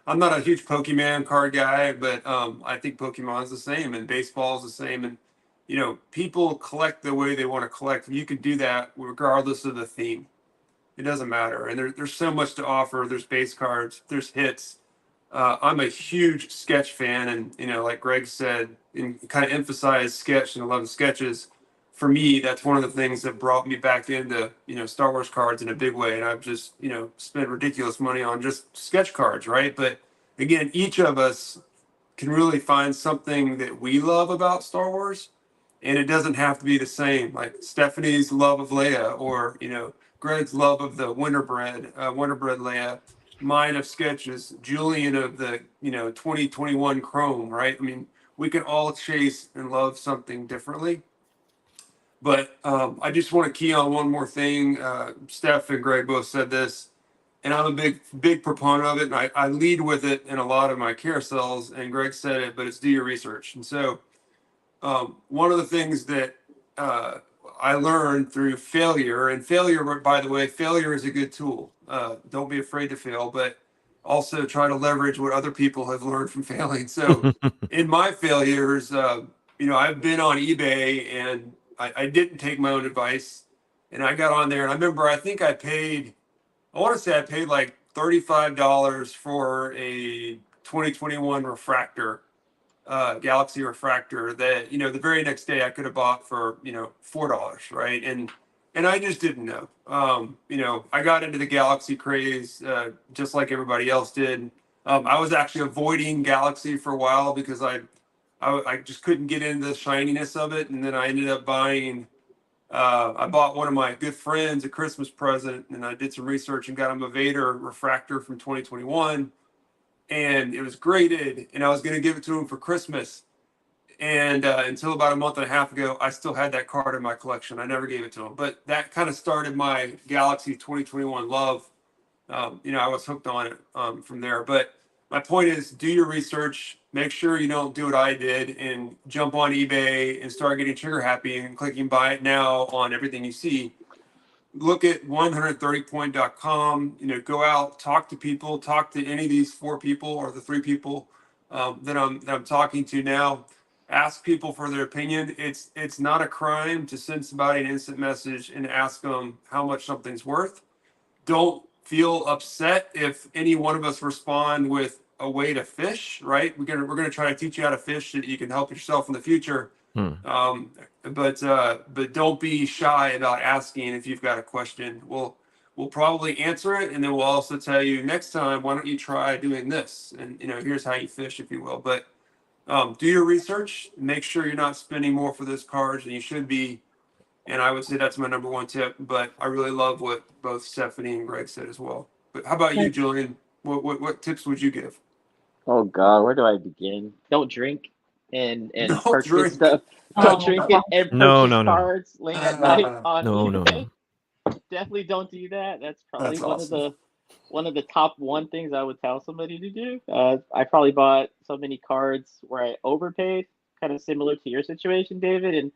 I'm not a huge Pokemon card guy, but I think Pokemon's the same, and baseball's the same. And, people collect the way they want to collect. And you can do that regardless of the theme. It doesn't matter. And there's so much to offer. There's base cards, there's hits. I'm a huge sketch fan. And, like Greg said, and kind of emphasize sketch and 11 sketches. For me, that's one of the things that brought me back into, Star Wars cards in a big way. And I've just, spent ridiculous money on just sketch cards, right? But again, each of us can really find something that we love about Star Wars. And it doesn't have to be the same. Like Stephanie's love of Leia, or, Greg's love of the Wonder Bread Leia. mine of sketches, Julian of the 2021 Chrome, right? I mean, we can all chase and love something differently. But I just want to key on one more thing. Steph and Greg both said this, and I'm a big proponent of it, and I lead with it in a lot of my carousels. And Greg said it, but it's do your research. And so one of the things that I learned through failure, and failure, by the way, failure is a good tool. Don't be afraid to fail, but also try to leverage what other people have learned from failing. So in my failures, I've been on eBay and I didn't take my own advice, and I got on there, and I remember I want to say I paid like $35 for a 2021 refractor, Galaxy refractor that, the very next day I could have bought for, $4, right? And I just didn't know. I got into the Galaxy craze just like everybody else did. I was actually avoiding Galaxy for a while because I just couldn't get into the shininess of it, and then I ended up buying. I bought one of my good friends a Christmas present, and I did some research and got him a Vader refractor from 2021, and it was graded, and I was going to give it to him for Christmas. And until about a month and a half ago, I still had that card in my collection. I never gave it to him, but that kind of started my Galaxy 2021 love. I was hooked on it from there. But my point is, do your research. Make sure you don't do what I did and jump on eBay and start getting trigger happy and clicking buy it now on everything you see. Look at 130point.com, go out, talk to people, talk to any of these 4 people or the 3 people that I'm talking to now. Ask people for their opinion. It's not a crime to send somebody an instant message and ask them how much something's worth. Don't feel upset if any one of us respond with a way to fish, right? We're gonna try to teach you how to fish so that you can help yourself in the future. But don't be shy about asking if you've got a question. We'll probably answer it, and then we'll also tell you next time, why don't you try doing this? And here's how you fish, if you will. But do your research. Make sure you're not spending more for those cards than you should be. And I would say that's my number 1 tip. But I really love what both Stephanie and Greg said as well. But how about you, Julian? What tips would you give? Oh God, where do I begin? Don't drink and Don't purchase drink. stuff. Don't drink it and No, purchase no, no. cards late at night on No, eBay. no. Definitely don't do that. That's probably That's awesome. one of the top 1 things I would tell somebody to do. I probably bought so many cards where I overpaid, kind of similar to your situation, David, and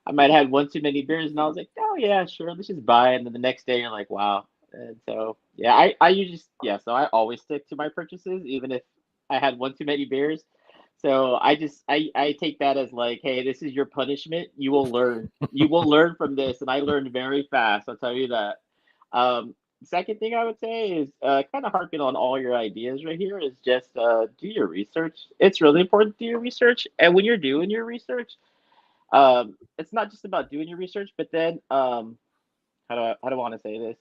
I might have had 1 too many beers, and I was like, oh yeah, sure, let's just buy it. And then the next day, you're like, wow. And so yeah, I usually so I always stick to my purchases, even if I had 1 too many beers. So I take that as like, hey, this is your punishment. You will learn. You will learn from this, and I learned very fast. I'll tell you that. Second thing I would say is kind of harping on all your ideas right here is just do your research. It's really important to do your research, and when you're doing your research, it's not just about doing your research, but then how do I want to say this?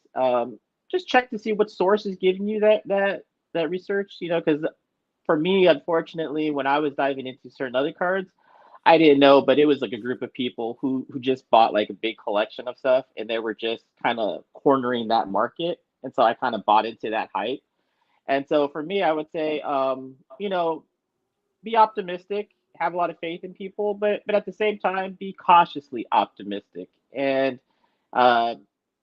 Just check to see what source is giving you that research. Because for me, unfortunately, when I was diving into certain other cards, I didn't know, but it was like a group of people who just bought like a big collection of stuff, and they were just kind of cornering that market, and so I kind of bought into that hype. And so for me, I would say, be optimistic, have a lot of faith in people, but at the same time, be cautiously optimistic. And uh,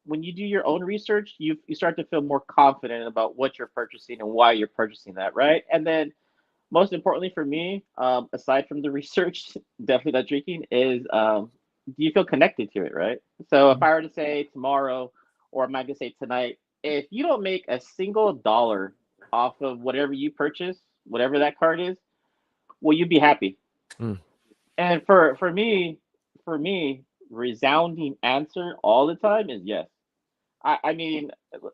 when you do your own research, you start to feel more confident about what you're purchasing and why you're purchasing that, right? And then most importantly for me, aside from the research, definitely not drinking, is do you feel connected to it, right? So if I were to say tomorrow, or am I gonna say tonight, if you don't make a single dollar off of whatever you purchase, whatever that card is, will you be happy? Mm. And for me, resounding answer all the time is yes. I mean,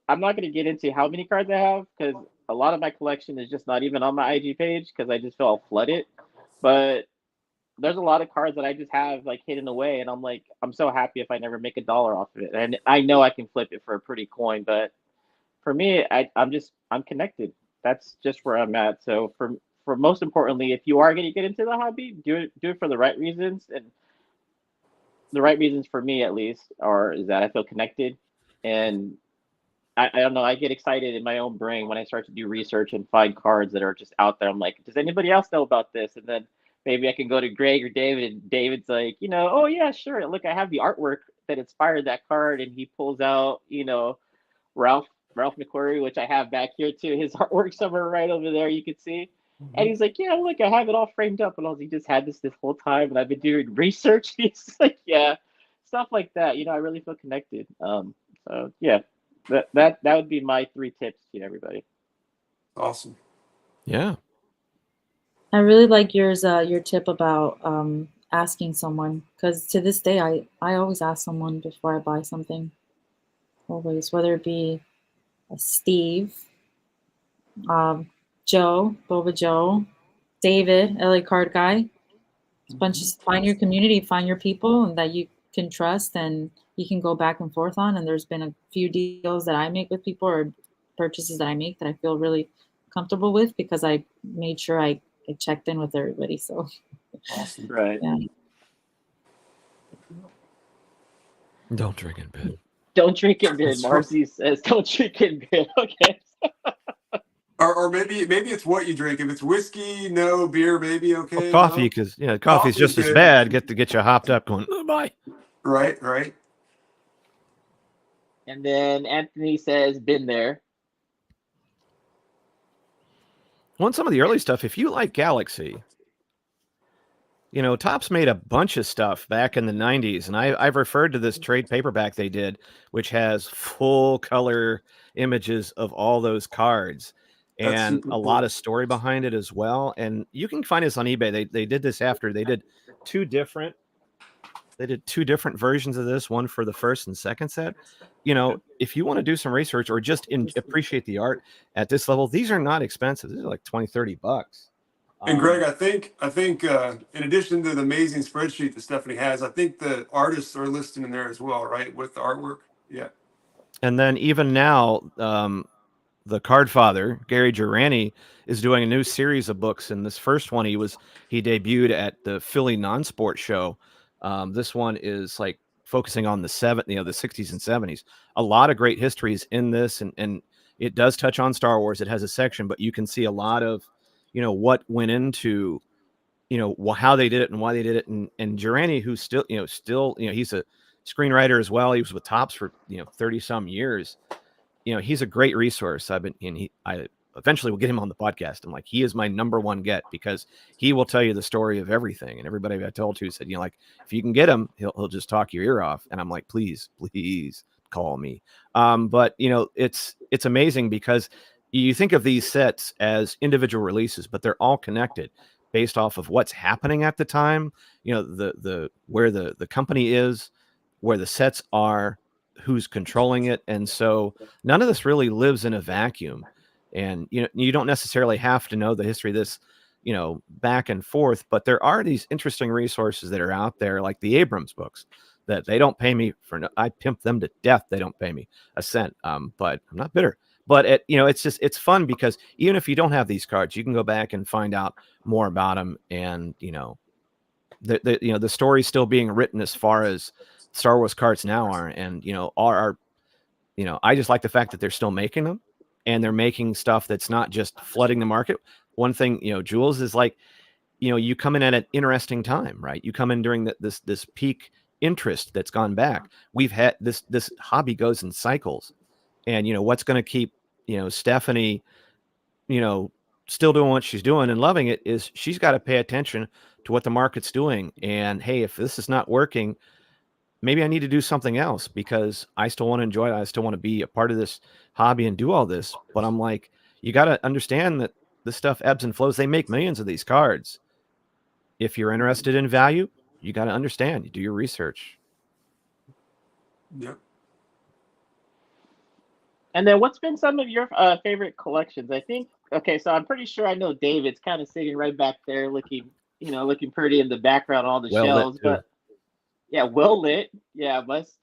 I'm not going to get into how many cards I have because a lot of my collection is just not even on my IG page because I just feel flooded. But there's a lot of cards that I just have like hidden away, and I'm like, I'm so happy if I never make a dollar off of it, and I know I can flip it for a pretty coin. But for me, I'm connected. That's just where I'm at. So for most importantly, if you are going to get into the hobby, do it for the right reasons, and the right reasons for me at least are is that I feel connected, and I don't know. I get excited in my own brain when I start to do research and find cards that are just out there. I'm like, does anybody else know about this? And then maybe I can go to Greg or David, and David's like, oh yeah, sure. Look, I have the artwork that inspired that card, and he pulls out, Ralph McQuarrie, which I have back here too. His artwork somewhere right over there, you can see. And he's like, yeah, look, I have it all framed up. And I was like, he just had this whole time, and I've been doing research. He's like, yeah, stuff like that. I really feel connected. So yeah, that would be my 3 tips to everybody. Awesome. Yeah. I really like your tip about asking someone, because to this day I always ask someone before I buy something. Always, whether it be Steve, Joe, Boba Joe, David, LA Card Guy. Find your community, find your people, and that you can trust, and you can go back and forth on. And there's been a few deals that I make with people, or purchases that I make, that I feel really comfortable with, because I made sure I checked in with everybody. So Awesome. Right. yeah. Don't drink in bed. Don't drink in bed. Marcy says, don't drink in bed. Okay. Or maybe it's what you drink. If it's whiskey, no. Beer, maybe okay. Well, coffee, because coffee's just as bad. Get you hopped up, going, oh, bye. Right. And then Anthony says, been there. Well, some of the early stuff, if you like Galaxy, Topps made a bunch of stuff back in the 90s, and I've referred to this trade paperback they did, which has full color images of all those cards. And a lot of story behind it as well. And you can find this on eBay. They did this after they did two different versions of this, one for the first and second set. If you want to do some research or just appreciate the art at this level, these are not expensive. These are like $20-$30. And Greg, I think in addition to the amazing spreadsheet that Stephanie has, I think the artists are listed in there as well, right? With the artwork. Yeah. And then even now, the card father, Gary Girani, is doing a new series of books. And this first one, he debuted at the Philly Non-Sport Show. This one is like focusing on the 60s and 70s. A lot of great histories in this, and it does touch on Star Wars. It has a section, but you can see a lot of, what went into, how they did it and why they did it. And Girani, who's still, he's a screenwriter as well. He was with Topps for 30 some years. He's a great resource. I eventually will get him on the podcast. I'm like, he is my number one get, because he will tell you the story of everything. And everybody I told to said, if you can get him, he'll just talk your ear off. And I'm like, please call me. But it's amazing, because you think of these sets as individual releases, but they're all connected based off of what's happening at the time. The where the company is, where the sets are, who's controlling it. And so none of this really lives in a vacuum. And, you don't necessarily have to know the history of this, back and forth, but there are these interesting resources that are out there, like the Abrams books, that they don't pay me for. I pimp them to death. They don't pay me a cent. But I'm not bitter. But it's fun, because even if you don't have these cards, you can go back and find out more about them. And, the story's still being written as far as Star Wars cards now are. And, I just like the fact that they're still making them, and they're making stuff that's not just flooding the market. One thing, Jules, is like, you come in at an interesting time, right? You come in during this peak interest that's gone back. We've had this hobby goes in cycles, and, what's going to keep, Stephanie, still doing what she's doing and loving it, is she's got to pay attention to what the market's doing. And hey, if this is not working, maybe I need to do something else, because I still want to enjoy it. I still want to be a part of this hobby and do all this. But I'm like, you got to understand that this stuff ebbs and flows. They make millions of these cards. If you're interested in value, you got to understand. You do your research. Yep. And then what's been some of your favorite collections? I think, okay, so I'm pretty sure I know David's kind of sitting right back there looking pretty in the background, all the shelves. But yeah, well lit. Yeah, must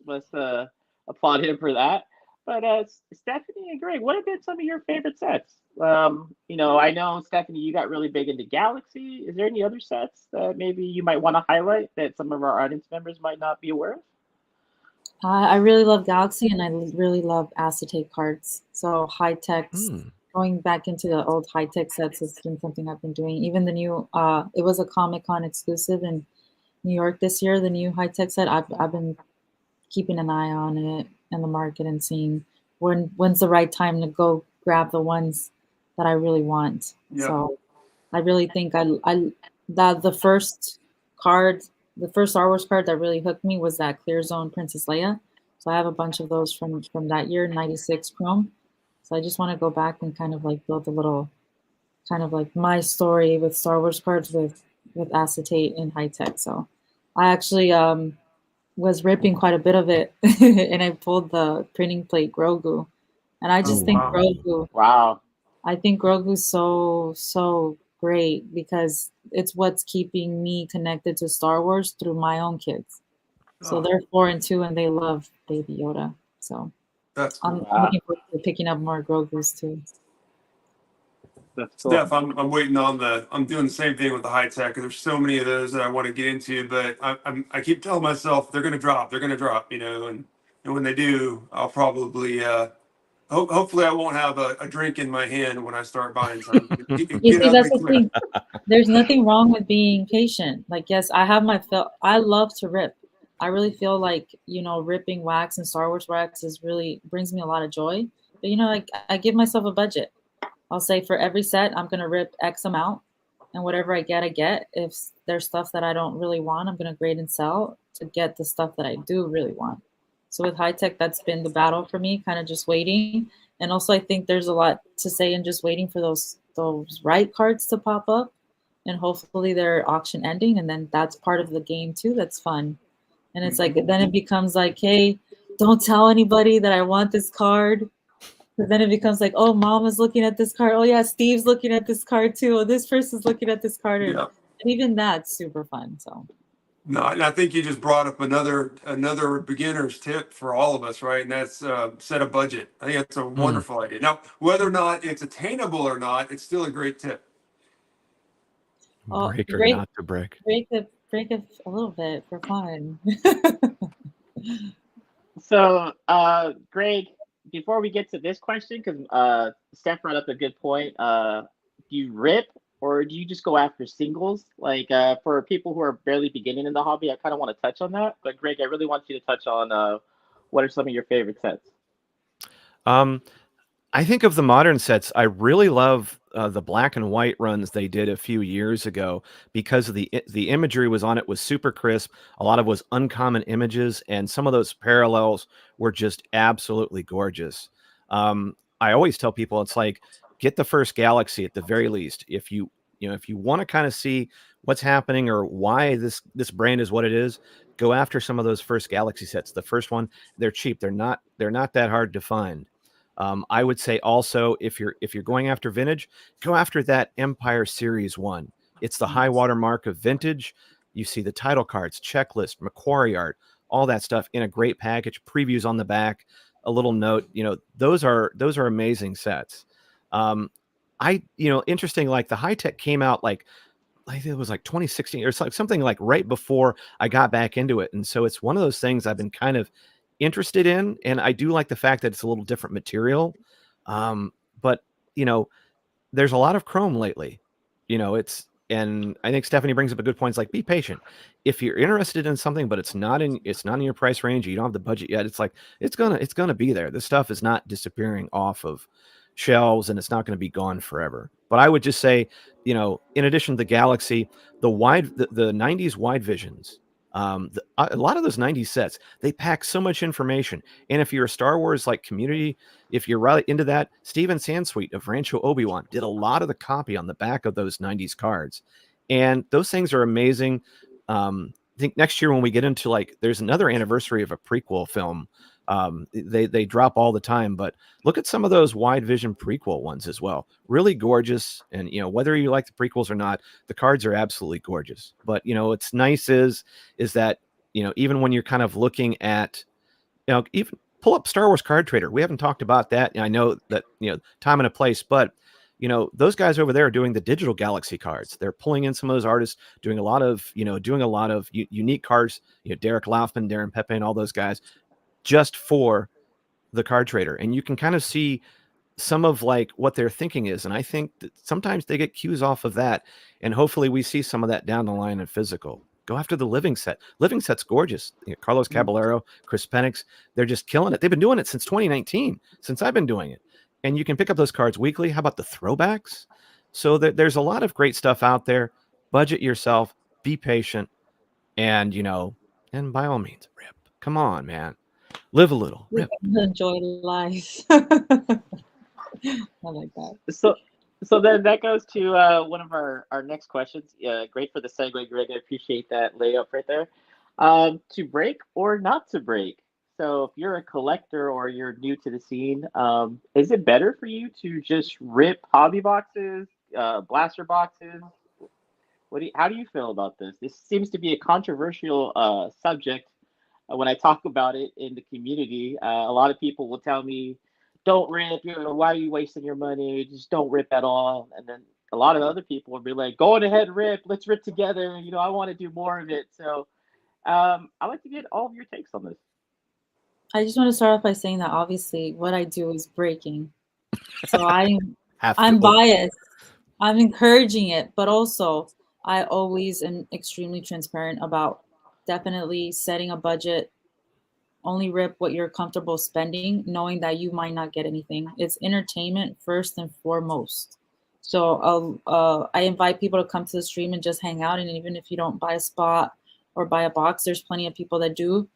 applaud him for that. But Stephanie and Greg, what have been some of your favorite sets? I know, Stephanie, you got really big into Galaxy. Is there any other sets that maybe you might want to highlight that some of our audience members might not be aware of? I really love Galaxy and I really love acetate cards. So high techs, going back into the old high tech sets has been something I've been doing. Even the new, it was a Comic Con exclusive in New York this year. The new high tech set, I've been keeping an eye on it and the market and seeing when's the right time to go grab the ones that I really want. Yeah. So I really think I that the first card, the first Star Wars card that really hooked me was that Clear Zone Princess Leia. So I have a bunch of those from that year, 96 Chrome. So I just want to go back and kind of like build a little kind of like my story with Star Wars cards with acetate and high tech. So I actually was ripping quite a bit of it and I pulled the printing plate Grogu. And I just think wow. Grogu Wow. I think Grogu's so great because it's what's keeping me connected to Star Wars through my own kids. So Oh, they're 4 and 2 and they love Baby Yoda. So that's I'm cool. Wow. looking forward to picking up more Grogu's too. That's cool. Steph, I'm waiting on I'm doing the same thing with the high tech. There's so many of those that I want to get into, but I keep telling myself they're going to drop, and when they do, I'll probably, hopefully I won't have a drink in my hand when I start buying some. You Get see, ugly that's the quick. thing. There's nothing wrong with being patient. Like, yes, I have my fill. I love to rip. I really feel like, ripping wax and Star Wars wax is really brings me a lot of joy. But like I give myself a budget. I'll say for every set, I'm gonna rip X amount, and whatever I get, I get. If there's stuff that I don't really want, I'm gonna grade and sell to get the stuff that I do really want. So with high tech, that's been the battle for me, kind of just waiting. And also, I think there's a lot to say in just waiting for those right cards to pop up, and hopefully they're auction ending, and then that's part of the game too. That's fun, and it's like then it becomes like, hey, don't tell anybody that I want this card. But then it becomes like, oh, mom is looking at this card. Oh yeah, Steve's looking at this card too. Oh, this person's looking at this card, and Yeah. even that's super fun. So No, and I think you just brought up another beginner's tip for all of us, right? And that's set a budget. I think that's a wonderful idea. Now, whether or not it's attainable or not, it's still a great tip. oh, Break or break not to break. break it a little bit for fun. So, Greg, before we get to this question, because Steph brought up a good point, do you rip or do you just go after singles? Like, for people who are barely beginning in the hobby, I kind of want to touch on that. But Greg, I really want you to touch on what are some of your favorite sets? I think of the modern sets, I really love the black and white runs they did a few years ago because of the imagery was on it was super crisp. A lot of it was uncommon images, and some of those parallels were just absolutely gorgeous. I always tell people it's like get the first Galaxy at the very least. If you want to kind of see what's happening or why this brand is what it is, go after some of those first Galaxy sets. The first one, they're cheap. They're not that hard to find. I would say also if you're going after vintage, go after that Empire Series 1. It's the high water mark of vintage. You see the title cards, checklist, Macquarie art, all that stuff in a great package, previews on the back, a little note. Those are amazing sets. Interesting, like the high tech came out like I think it was like 2016 or something like right before I got back into it. And so it's one of those things I've been kind of interested in. And I do like the fact that it's a little different material. But there's a lot of chrome lately, and I think Stephanie brings up a good point. It's like, be patient. If you're interested in something, but it's not in your price range, you don't have the budget yet. It's like, it's going to be there. This stuff is not disappearing off of shelves and it's not going to be gone forever. But I would just say, in addition to the Galaxy, the 90s wide visions, a lot of those 90s sets, they pack so much information. And if you're a Star Wars like community, if you're really into that, Steven Sansweet of Rancho Obi-Wan did a lot of the copy on the back of those 90s cards. And those things are amazing. I think next year when we get into there's another anniversary of a prequel film. They drop all the time, but look at some of those wide vision prequel ones as well. Really gorgeous. And, whether you like the prequels or not, the cards are absolutely gorgeous. But, it's nice is that, even when you're kind of looking at, even pull up Star Wars Card Trader. We haven't talked about that. I know that, time and a place, but those guys over there are doing the digital Galaxy cards. They're pulling in some of those artists, doing a lot of unique cards, Derek Laufman, Darren Pepe, and all those guys. just for the card trader. And you can kind of see some of like what their thinking is. And I think that sometimes they get cues off of that. And hopefully we see some of that down the line in physical. Go after the living set. Living set's gorgeous. Carlos Caballero, Chris Penix, they're just killing it. They've been doing it since 2019, since I've been doing it. And you can pick up those cards weekly. How about the throwbacks? So there's a lot of great stuff out there. Budget yourself, be patient, and and by all means, rip. Come on, man. Live a little. Rip. Enjoy life. I like that. So then that goes to one of our next questions. Great for the segue, Greg. I appreciate that layup right there. To break or not to break? So if you're a collector or you're new to the scene, is it better for you to just rip hobby boxes, blaster boxes? How do you feel about this? This seems to be a controversial subject. When I talk about it in the community, a lot of people will tell me, "Don't rip. Why are you wasting your money? Just don't rip at all." And then a lot of other people will be like, "Go on ahead, rip. Let's rip together. I want to do more of it." So I'd like to get all of your takes on this. I just want to start off by saying that obviously what I do is breaking. So Have to. I'm biased. I'm encouraging it, but also I always am extremely transparent about definitely setting a budget. Only rip what you're comfortable spending, knowing that you might not get anything. It's entertainment first and foremost. So I invite people to come to the stream and just hang out. And even if you don't buy a spot or buy a box, there's plenty of people that do,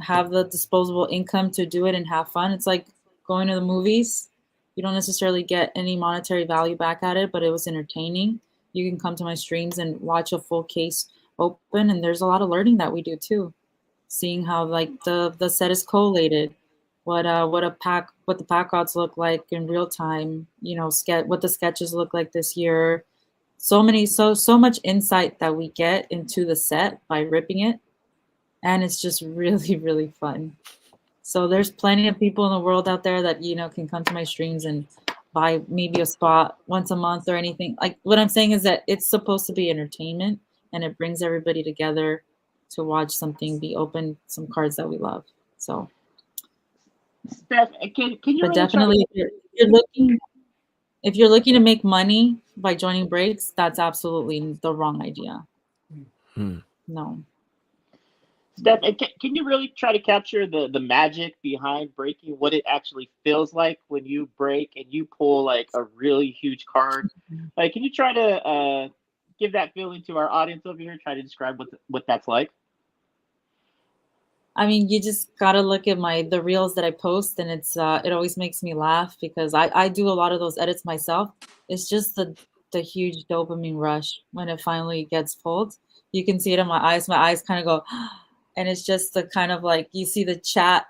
have the disposable income to do it and have fun. It's like going to the movies. You don't necessarily get any monetary value back at it, but it was entertaining. You can come to my streams and watch a full case open, and there's a lot of learning that we do too. Seeing how like the set is collated, what the pack outs look like in real time, what the sketches look like this year. So much insight that we get into the set by ripping it, and it's just really, really fun. So there's plenty of people in the world out there that can come to my streams and buy maybe a spot once a month or anything. Like what I'm saying is that it's supposed to be entertainment, and it brings everybody together to watch something be open, some cards that we love. So, Steph, can you but really definitely, if you're looking to make money by joining breaks, that's absolutely the wrong idea. No. Steph, can you really try to capture the magic behind breaking, what it actually feels like when you break and you pull like a really huge card? Like, can you try to give that feeling to our audience over here? Try to describe what that's like. I mean, you just gotta look at the reels that I post, and it always makes me laugh because I do a lot of those edits myself. It's just the huge dopamine rush when it finally gets pulled. You can see it in my eyes. My eyes kind of go, and it's just the kind of like you see the chat.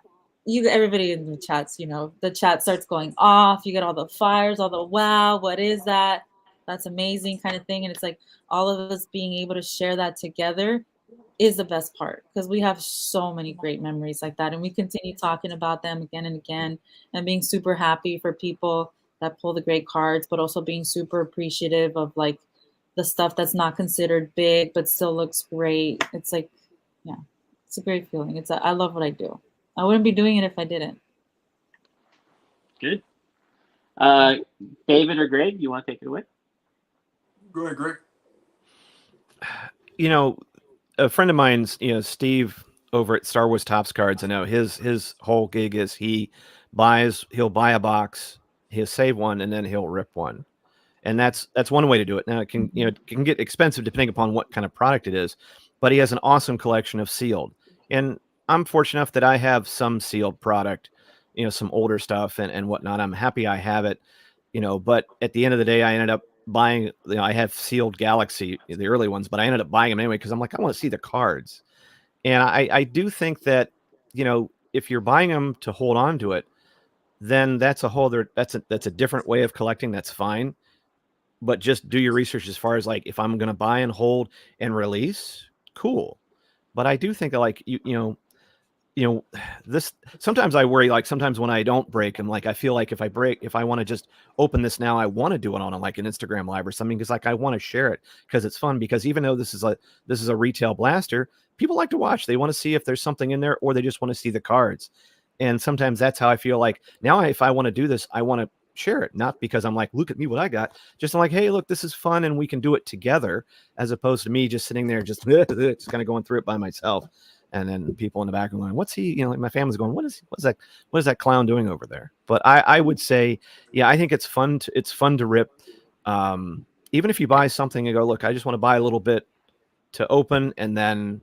Everybody in the chats, the chat starts going off. You get all the fires, all the wow, what is that? That's amazing kind of thing. And it's like all of us being able to share that together is the best part because we have so many great memories like that, and we continue talking about them again and again, and being super happy for people that pull the great cards, but also being super appreciative of like the stuff that's not considered big but still looks great. It's like, yeah, it's a great feeling. I love what I do. I wouldn't be doing it if I didn't. Good. David or Greg, you want to take it away? Go ahead, Greg. A friend of mine's, Steve over at Star Wars Topps Cards. I know his whole gig is he'll buy a box, he'll save one, and then he'll rip one. And that's one way to do it. Now it can get expensive depending upon what kind of product it is, but he has an awesome collection of sealed. And I'm fortunate enough that I have some sealed product, some older stuff and whatnot. I'm happy I have it, but at the end of the day, I ended up buying, I have sealed Galaxy, the early ones, but I ended up buying them anyway because I'm like, I want to see the cards. And I do think that, if you're buying them to hold on to it, then that's a different way of collecting. That's fine. But just do your research as far as like, if I'm going to buy and hold and release, cool. But I do think that like, this sometimes I worry, like sometimes when I don't break, I'm like, I feel like if I want to just open this now, I want to do it on like an Instagram live or something, because like I want to share it because it's fun. Because even though this is a retail blaster, people like to watch. They want to see if there's something in there, or they just want to see the cards. And sometimes that's how I feel like now. If I want to do this, I want to share it, not because I'm like, look at me, what I got. Just I'm like, hey, look, this is fun, and we can do it together, as opposed to me just sitting there just kind of going through it by myself. And then people in the back are going, what's he, like my family's going, what is that clown doing over there? But I would say, yeah, I think it's fun to rip. Even if you buy something and go, look, I just want to buy a little bit to open, and then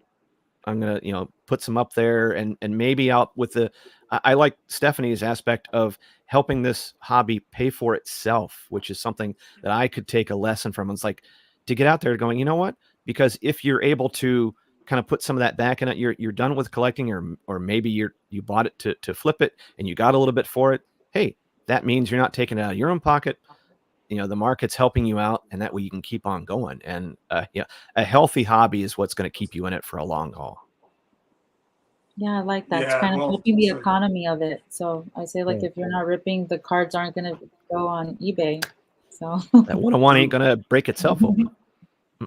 I'm going to, put some up there, and maybe out with I like Stephanie's aspect of helping this hobby pay for itself, which is something that I could take a lesson from. It's like to get out there going, you know what? Because if you're able to kind of put some of that back in it, you're done with collecting, or maybe you bought it to flip it and you got a little bit for it. Hey, that means you're not taking it out of your own pocket. The market's helping you out, and that way you can keep on going. And a healthy hobby is what's going to keep you in it for a long haul. Yeah, I like that. It's Yeah, kind of well, helping the so- economy of it. So I say, like, if you're not ripping, the cards aren't going to go on eBay. So That 101 ain't going to break itself open.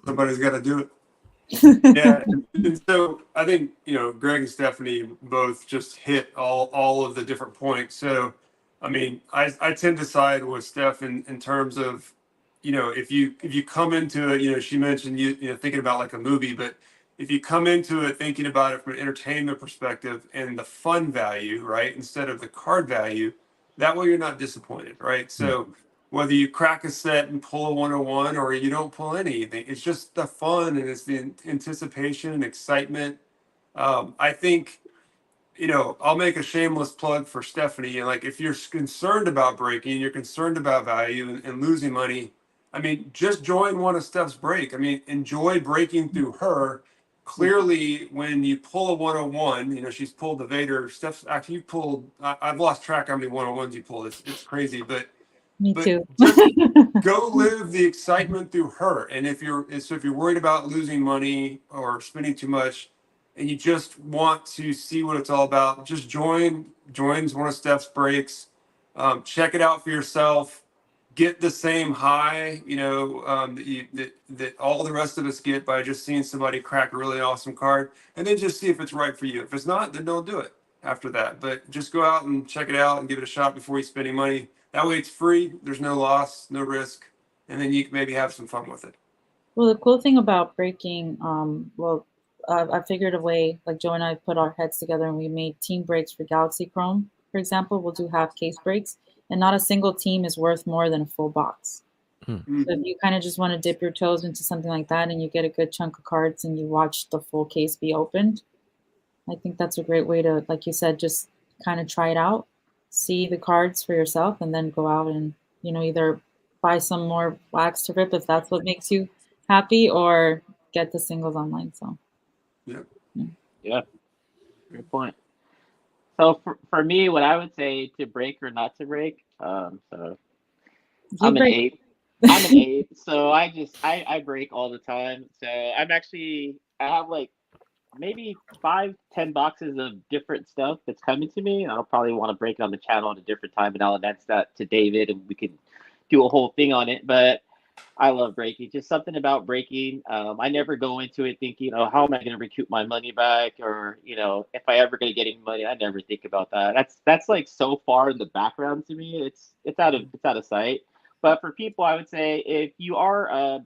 Somebody's got to do it. Yeah, and so I think Greg and Stephanie both just hit all of the different points. So I mean, I tend to side with Steph in terms of if you come into it, she mentioned you thinking about like a movie, but if you come into it thinking about it from an entertainment perspective and the fun value, right, instead of the card value, that way you're not disappointed, right? So whether you crack a set and pull a 101 or you don't pull anything, it's just the fun and it's the anticipation and excitement. I think, I'll make a shameless plug for Stephanie. Like, if you're concerned about breaking, you're concerned about value and losing money, I mean, just join one of Steph's break. I mean, enjoy breaking through her. Clearly, when you pull a 101, she's pulled the Vader. Steph's actually, you pulled, I've lost track how many 101s you pulled. It's crazy, but me too. just go live the excitement through her. And if you're worried about losing money or spending too much, and you just want to see what it's all about, just join one of Steph's breaks. Check it out for yourself. Get the same high, that all the rest of us get by just seeing somebody crack a really awesome card, and then just see if it's right for you. If it's not, then don't do it after that. But just go out and check it out and give it a shot before you spend any money. That way it's free. There's no loss, no risk, and then you can maybe have some fun with it. Well, the cool thing about breaking, I figured a way, like Joe and I put our heads together and we made team breaks for Galaxy Chrome. For example, we'll do half case breaks, and not a single team is worth more than a full box. So if you kind of just want to dip your toes into something like that and you get a good chunk of cards and you watch the full case be opened, I think that's a great way to, like you said, just kind of try it out, see the cards for yourself, and then go out and, either buy some more wax to rip if that's what makes you happy, or get the singles online. So Yeah, great point. So for me, what I would say to break or not to break, so I'm an 8. I'm an 8, so I break all the time. So I have like maybe 5-10 boxes of different stuff that's coming to me. I'll probably want to break it on the channel at a different time, and I'll announce that to David, and we can do a whole thing on it. But I love breaking. Just something about breaking. I never go into it thinking, oh, how am I going to recoup my money back, or if I ever going to get any money. I never think about that. That's like so far in the background to me. It's out of sight. But for people, I would say if you are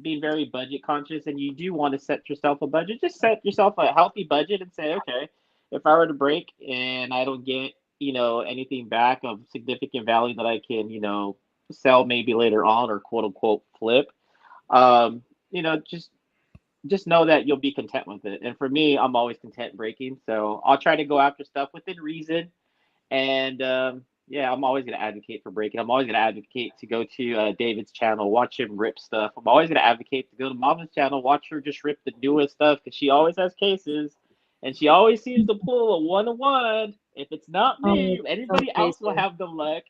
being very budget conscious and you do want to set yourself a budget, just set yourself a healthy budget and say, okay, if I were to break and I don't get anything back of significant value that I can sell maybe later on or quote unquote flip, just know that you'll be content with it. And for me, I'm always content breaking, so I'll try to go after stuff within reason. And yeah, I'm always going to advocate for breaking. I'm always going to advocate to go to David's channel, watch him rip stuff. I'm always going to advocate to go to Mama's channel, watch her just rip the newest stuff, because she always has cases, and she always seems to pull a 101. If it's not me, anybody else will have the luck.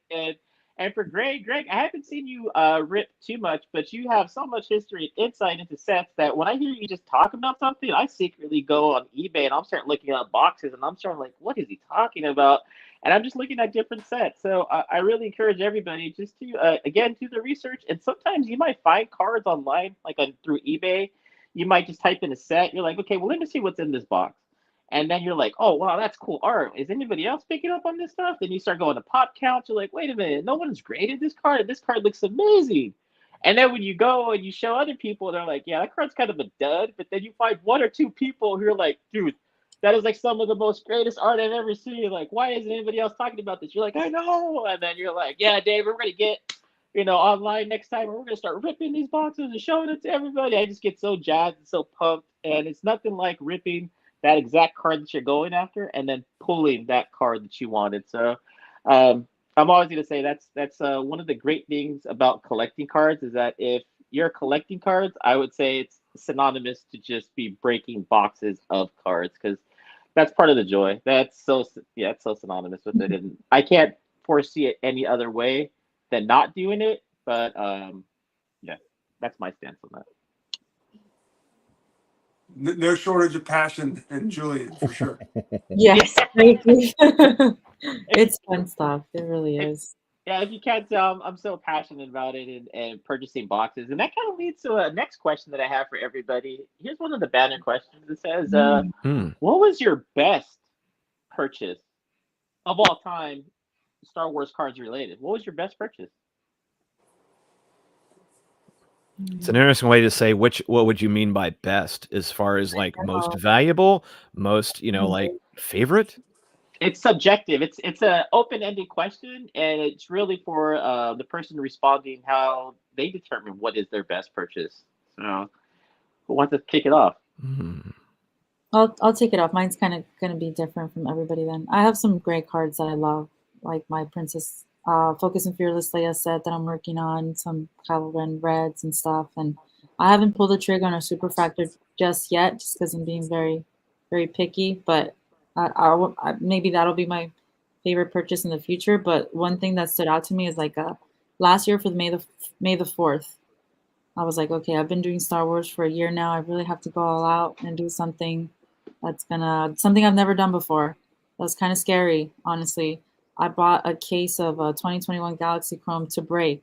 And for Greg, I haven't seen you rip too much, but you have so much history and insight into sets that when I hear you just talk about something, I secretly go on eBay and I'm starting looking up boxes and I'm starting like, what is he talking about? And I'm just looking at different sets. So I really encourage everybody just to again do the research. And sometimes you might find cards online, like through eBay. You might just type in a set. You're like, okay, well let me see what's in this box. And then you're like, oh, wow, that's cool art. Is anybody else picking up on this stuff? Then you start going to pop counts. You're like, wait a minute, no one's graded this card. And this card looks amazing. And then when you go and you show other people, they're like, yeah, that card's kind of a dud. But then you find one or two people who are like, dude, that is like some of the most greatest art I've ever seen. Like, why isn't anybody else talking about this? You're like, I know. And then you're like, yeah, Dave, we're going to get, online next time. And we're going to start ripping these boxes and showing it to everybody. I just get so jazzed and so pumped. And it's nothing like ripping that exact card that you're going after and then pulling that card that you wanted. So I'm always going to say that's one of the great things about collecting cards is that if you're collecting cards, I would say it's synonymous to just be breaking boxes of cards because that's part of the joy. It's so synonymous with it. And I can't foresee it any other way than not doing it. But yeah, that's my stance on that. No shortage of passion in Julian, for sure. Yes, thank you. It's fun stuff. It really is. Yeah, if you can't tell, I'm so passionate about it and purchasing boxes. And that kind of leads to a next question that I have for everybody. Here's one of the banner questions. It says, what was your best purchase of all time, Star Wars cards related? What was your best purchase? It's an interesting way to say what would you mean by best as far as like most valuable, most, like favorite? It's subjective. It's an open-ended question, and it's really for the person responding how they determine what is their best purchase. So, who wants to kick it off? I'll take it off. Mine's kind of going to be different from everybody then. I have some great cards that I love, like my Princess Focus and Fearless Leia set that I'm working on, some Kylo Ren reds and stuff. And I haven't pulled the trigger on a Super Fractor just yet, just because I'm being very, very picky. But maybe that'll be my favorite purchase in the future. But one thing that stood out to me is like last year for May the 4th, I was like, okay, I've been doing Star Wars for a year now. I really have to go all out and do something something I've never done before. That was kind of scary, honestly. I bought a case of 2021 Galaxy Chrome to break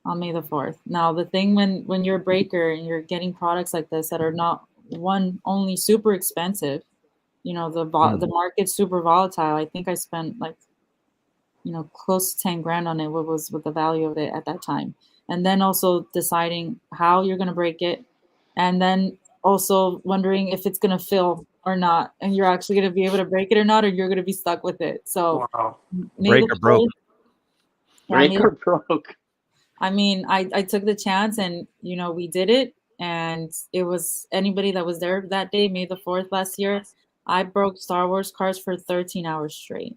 on May the 4th. Now, the thing when you're a breaker and you're getting products like this that are not only super expensive, the market's super volatile. I think I spent close to 10 grand on it. What was with the value of it at that time? And then also deciding how you're going to break it. And then also wondering if it's going to fill or not. And you're actually going to be able to break it or not, or you're going to be stuck with it. So wow. Break or broke. Break or broke. I mean, I took the chance and, we did it. And it was anybody that was there that day, May the 4th last year, I broke Star Wars cards for 13 hours straight.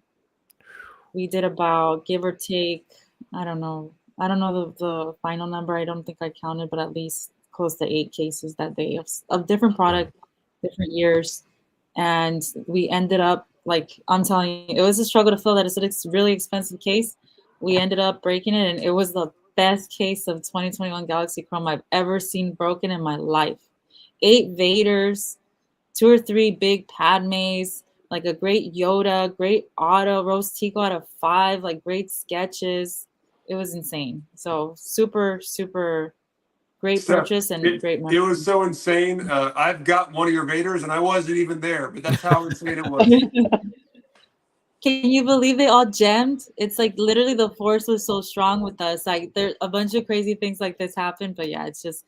We did about, give or take, I don't know the final number. I don't think I counted, but at least close to 8 cases that day of different product, different years. And we ended up, I'm telling you, it was a struggle to fill that. It's a really expensive case. We ended up breaking it, and it was the best case of 2021 Galaxy Chrome I've ever seen broken in my life. 8 Vaders, 2 or 3 big Padmes, like a great Yoda, great Otto, Rose Tico out of 5, great sketches. It was insane. So super, super great purchase and great money. It was so insane. I've got one of your Vaders, and I wasn't even there, but that's how insane it was. Can you believe they all gemmed? It's literally the force was so strong with us. There a bunch of crazy things like this happen, but yeah, it's just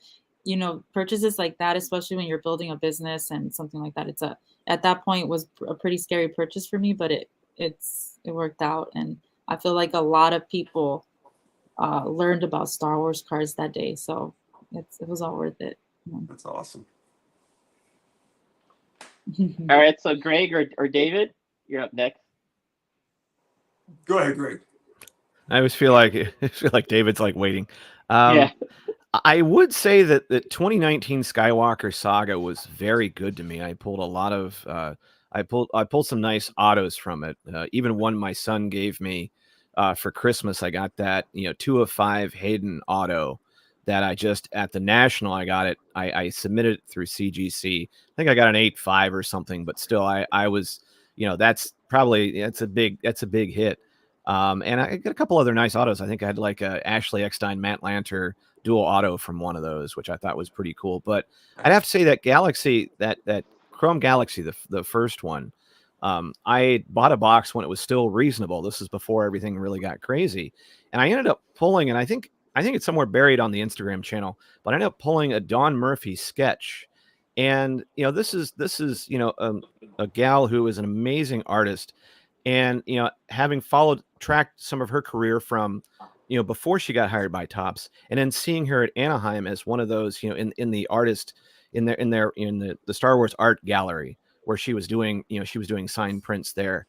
purchases like that, especially when you're building a business and something like that. At that point was a pretty scary purchase for me, but it worked out, and I feel like a lot of people learned about Star Wars cards that day, so it was all worth it. That's awesome. All right, so Greg or David, you're up next. Go ahead, Greg. I always feel like David's waiting. Yeah. I would say that the 2019 Skywalker Saga was very good to me. I pulled a lot of I pulled some nice autos from it. Even one my son gave me for Christmas. I got that 2 of 5 Hayden auto that I just at the National. I got it. I submitted it through CGC. I think I got an 8.5 or something, but still I was that's a big hit. And I got a couple other nice autos. I think I had like a Ashley Eckstein Matt Lanter dual auto from one of those, which I thought was pretty cool. But I'd have to say that Galaxy, that Chrome Galaxy, the first one, I bought a box when it was still reasonable. This is before everything really got crazy, and I ended up pulling, and I think it's somewhere buried on the Instagram channel, but I ended up pulling a Dawn Murphy sketch, and this is a gal who is an amazing artist, and having tracked some of her career from before she got hired by Topps, and then seeing her at Anaheim as one of those in the artist in the Star Wars art gallery where she was doing signed prints there.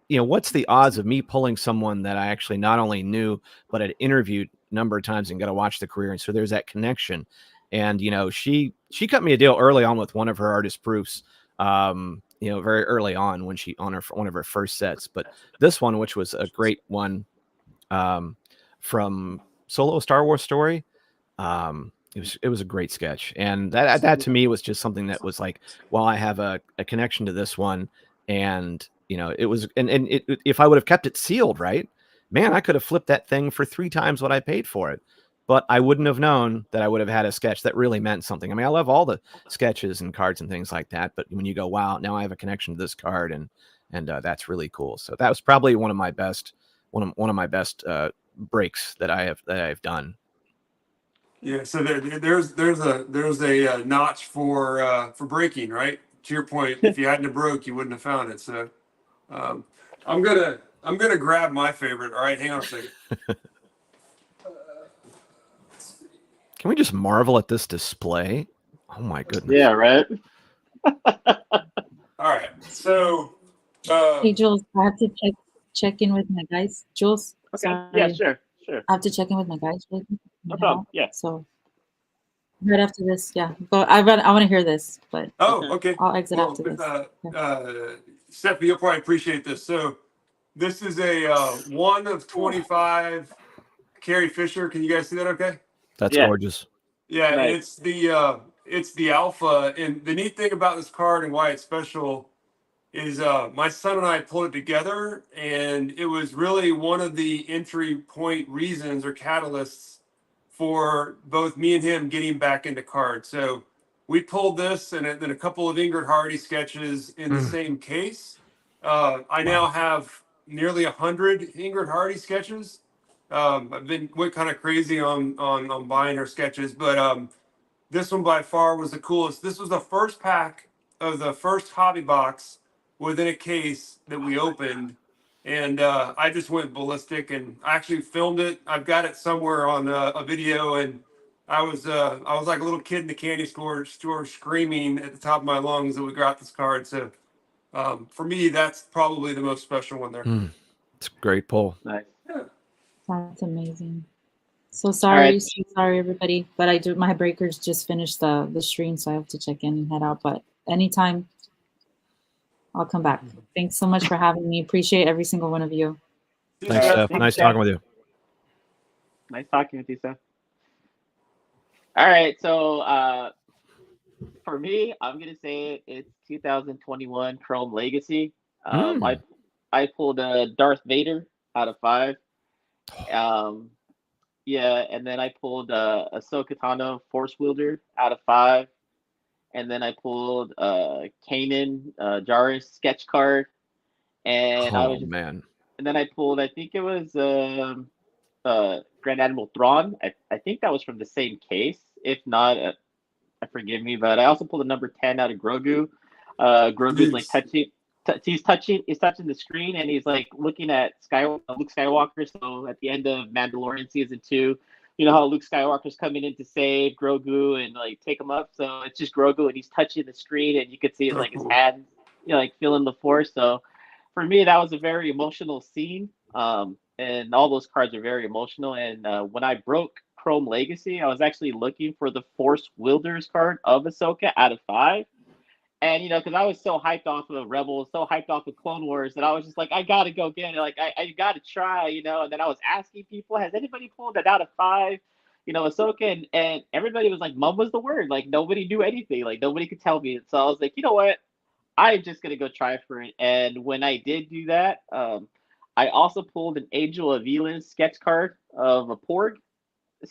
What's the odds of me pulling someone that I actually not only knew but had interviewed a number of times and got to watch the career, and so there's that connection. And she cut me a deal early on with one of her artist proofs, very early on when one of her first sets. But this one, which was a great one, from Solo Star Wars Story, it was a great sketch, and that to me was just something that was like, well, I have a connection to this one, and it was, and if I would have kept it sealed, right, man, I could have flipped that thing for 3 times what I paid for it. But I wouldn't have known that I would have had a sketch that really meant something. I mean, I love all the sketches and cards and things like that, but when you go, wow, now I have a connection to this card, and that's really cool. So that was probably one of my best breaks that I've done. Yeah, so there's a notch for breaking, right? To your point, if you hadn't have broke, you wouldn't have found it. So I'm gonna grab my favorite. All right, hang on a second. Can we just marvel at this display? Oh my goodness. Yeah, right. All right, so Hey, Jules, I have to check in with my guys. Jules, Okay. sorry. Yeah, sure. I have to check in with my guys. Really quick. No problem. Yeah. So right after this, yeah. But I want to hear this, but okay. I'll exit after this. Steffi, you'll probably appreciate this. So this is a 1 of 25 Carrie Fisher. Can you guys see that? Okay. That's gorgeous. Yeah, Nice. it's the alpha, and the neat thing about this card and why it's special is my son and I pulled it together, and it was really one of the entry point reasons or catalysts for both me and him getting back into cards. So we pulled this, and then a couple of Ingrid Hardy sketches in the same case. I now have nearly 100 Ingrid Hardy sketches. I've went kind of crazy on buying her sketches, but this one by far was the coolest. This was the first pack of the first hobby box within a case that we opened, and I just went ballistic, and I actually filmed it. I've got it somewhere on a video, and I was like a little kid in the candy store screaming at the top of my lungs that we got this card. So for me, that's probably the most special one there. It's a great pull. Nice. That's amazing. So sorry, right. so sorry everybody, but my breakers just finished the stream, so I have to check in and head out. But anytime, I'll come back. Thanks so much for having me. Appreciate every single one of you. Thanks, Steph. Nice talking with you. Nice talking with you, Steph. All right, so for me, I'm gonna say it's 2021 Chrome Legacy. I pulled a Darth Vader out of 5. Yeah, and then I pulled a Ahsoka Tano Force Wielder out of 5, and then I pulled Kanan Jarrus sketch card, and and then I pulled, I think it was Grand Admiral Thrawn. I think that was from the same case. If not, forgive me, but I also pulled a number 10 out of Grogu. Grogu's like he's touching the screen, and he's like looking at Luke Skywalker. So at the end of Mandalorian season 2, you know how Luke Skywalker's coming in to save Grogu and like take him up. So it's just Grogu, and he's touching the screen, and you could see like his hand, like feeling the Force. So for me, that was a very emotional scene. And all those cards are very emotional. And when I broke Chrome Legacy, I was actually looking for the Force Wielders card of Ahsoka out of 5. And because I was so hyped off of Rebels, so hyped off of Clone Wars, that I was just like, I gotta go get it. Like I gotta try, And then I was asking people, has anybody pulled it out of 5? Ahsoka, and everybody was like, Mum was the word. Like nobody knew anything. Like nobody could tell me. And so I was like, you know what? I'm just gonna go try for it. And when I did do that, I also pulled an Angel of Elan sketch card of a Porg.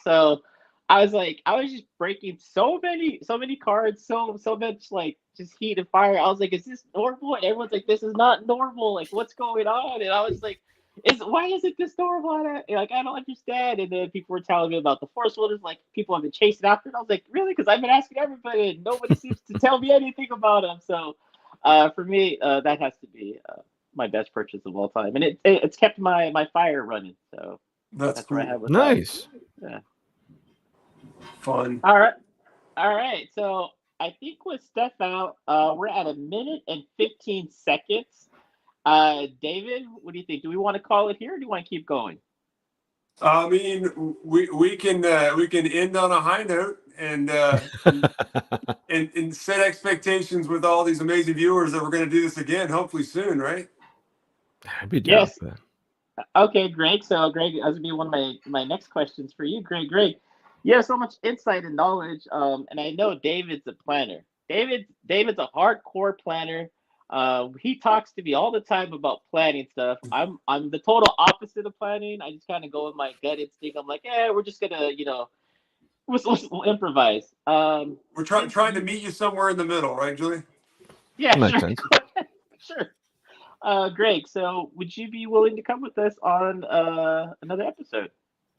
So I was like, I was just breaking so many cards, so much like just heat and fire. I was like, is this normal? And everyone's like, this is not normal. Like, what's going on? And I was like, why isn't this normal? Like, I don't understand. And then people were telling me about the Force Wilderness, like people have been chasing after it. I was like, really? Because I've been asking everybody, and nobody seems to tell me anything about them. So, for me, that has to be my best purchase of all time, and it's kept my fire running. So That's cool. where I have with Nice. that. Yeah. Fun. All right. So I think with Steph out, we're at 1minute and 15 seconds. David, what do you think? Do we want to call it here, or do you want to keep going? I mean, we can end on a high note and and set expectations with all these amazing viewers that we're going to do this again, hopefully soon, right? I'd be down Yes. for that. Okay, Greg. So, Greg, that's gonna be one of my next questions for you, Greg, you have so much insight and knowledge, and I know David's a planner. David's a hardcore planner. He talks to me all the time about planning stuff. I'm the total opposite of planning. I just kind of go with my gut instinct. I'm like, yeah, we're just gonna, we'll improvise. We're trying to meet you somewhere in the middle, right, Julie? Yeah, Makes sure, sense. sure. Greg, so would you be willing to come with us on another episode?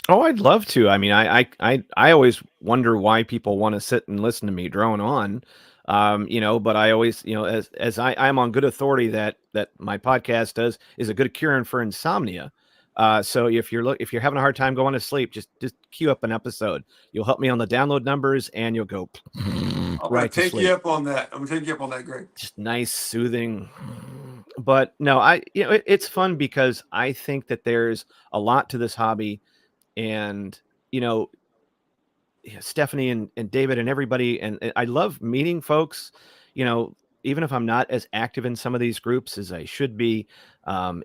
Oh, I'd love to. I mean, I always wonder why people want to sit and listen to me drone on. But I always, as I'm on good authority that my podcast is a good cure for insomnia. So if you're having a hard time going to sleep, just queue up an episode. You'll help me on the download numbers, and you'll go I'm right to take sleep. you up on that. I'm gonna take you up on that, Greg. Just nice, soothing. But no, it's fun because I think that there's a lot to this hobby, and Stephanie and David and everybody, and I love meeting folks. Even if I'm not as active in some of these groups as I should be,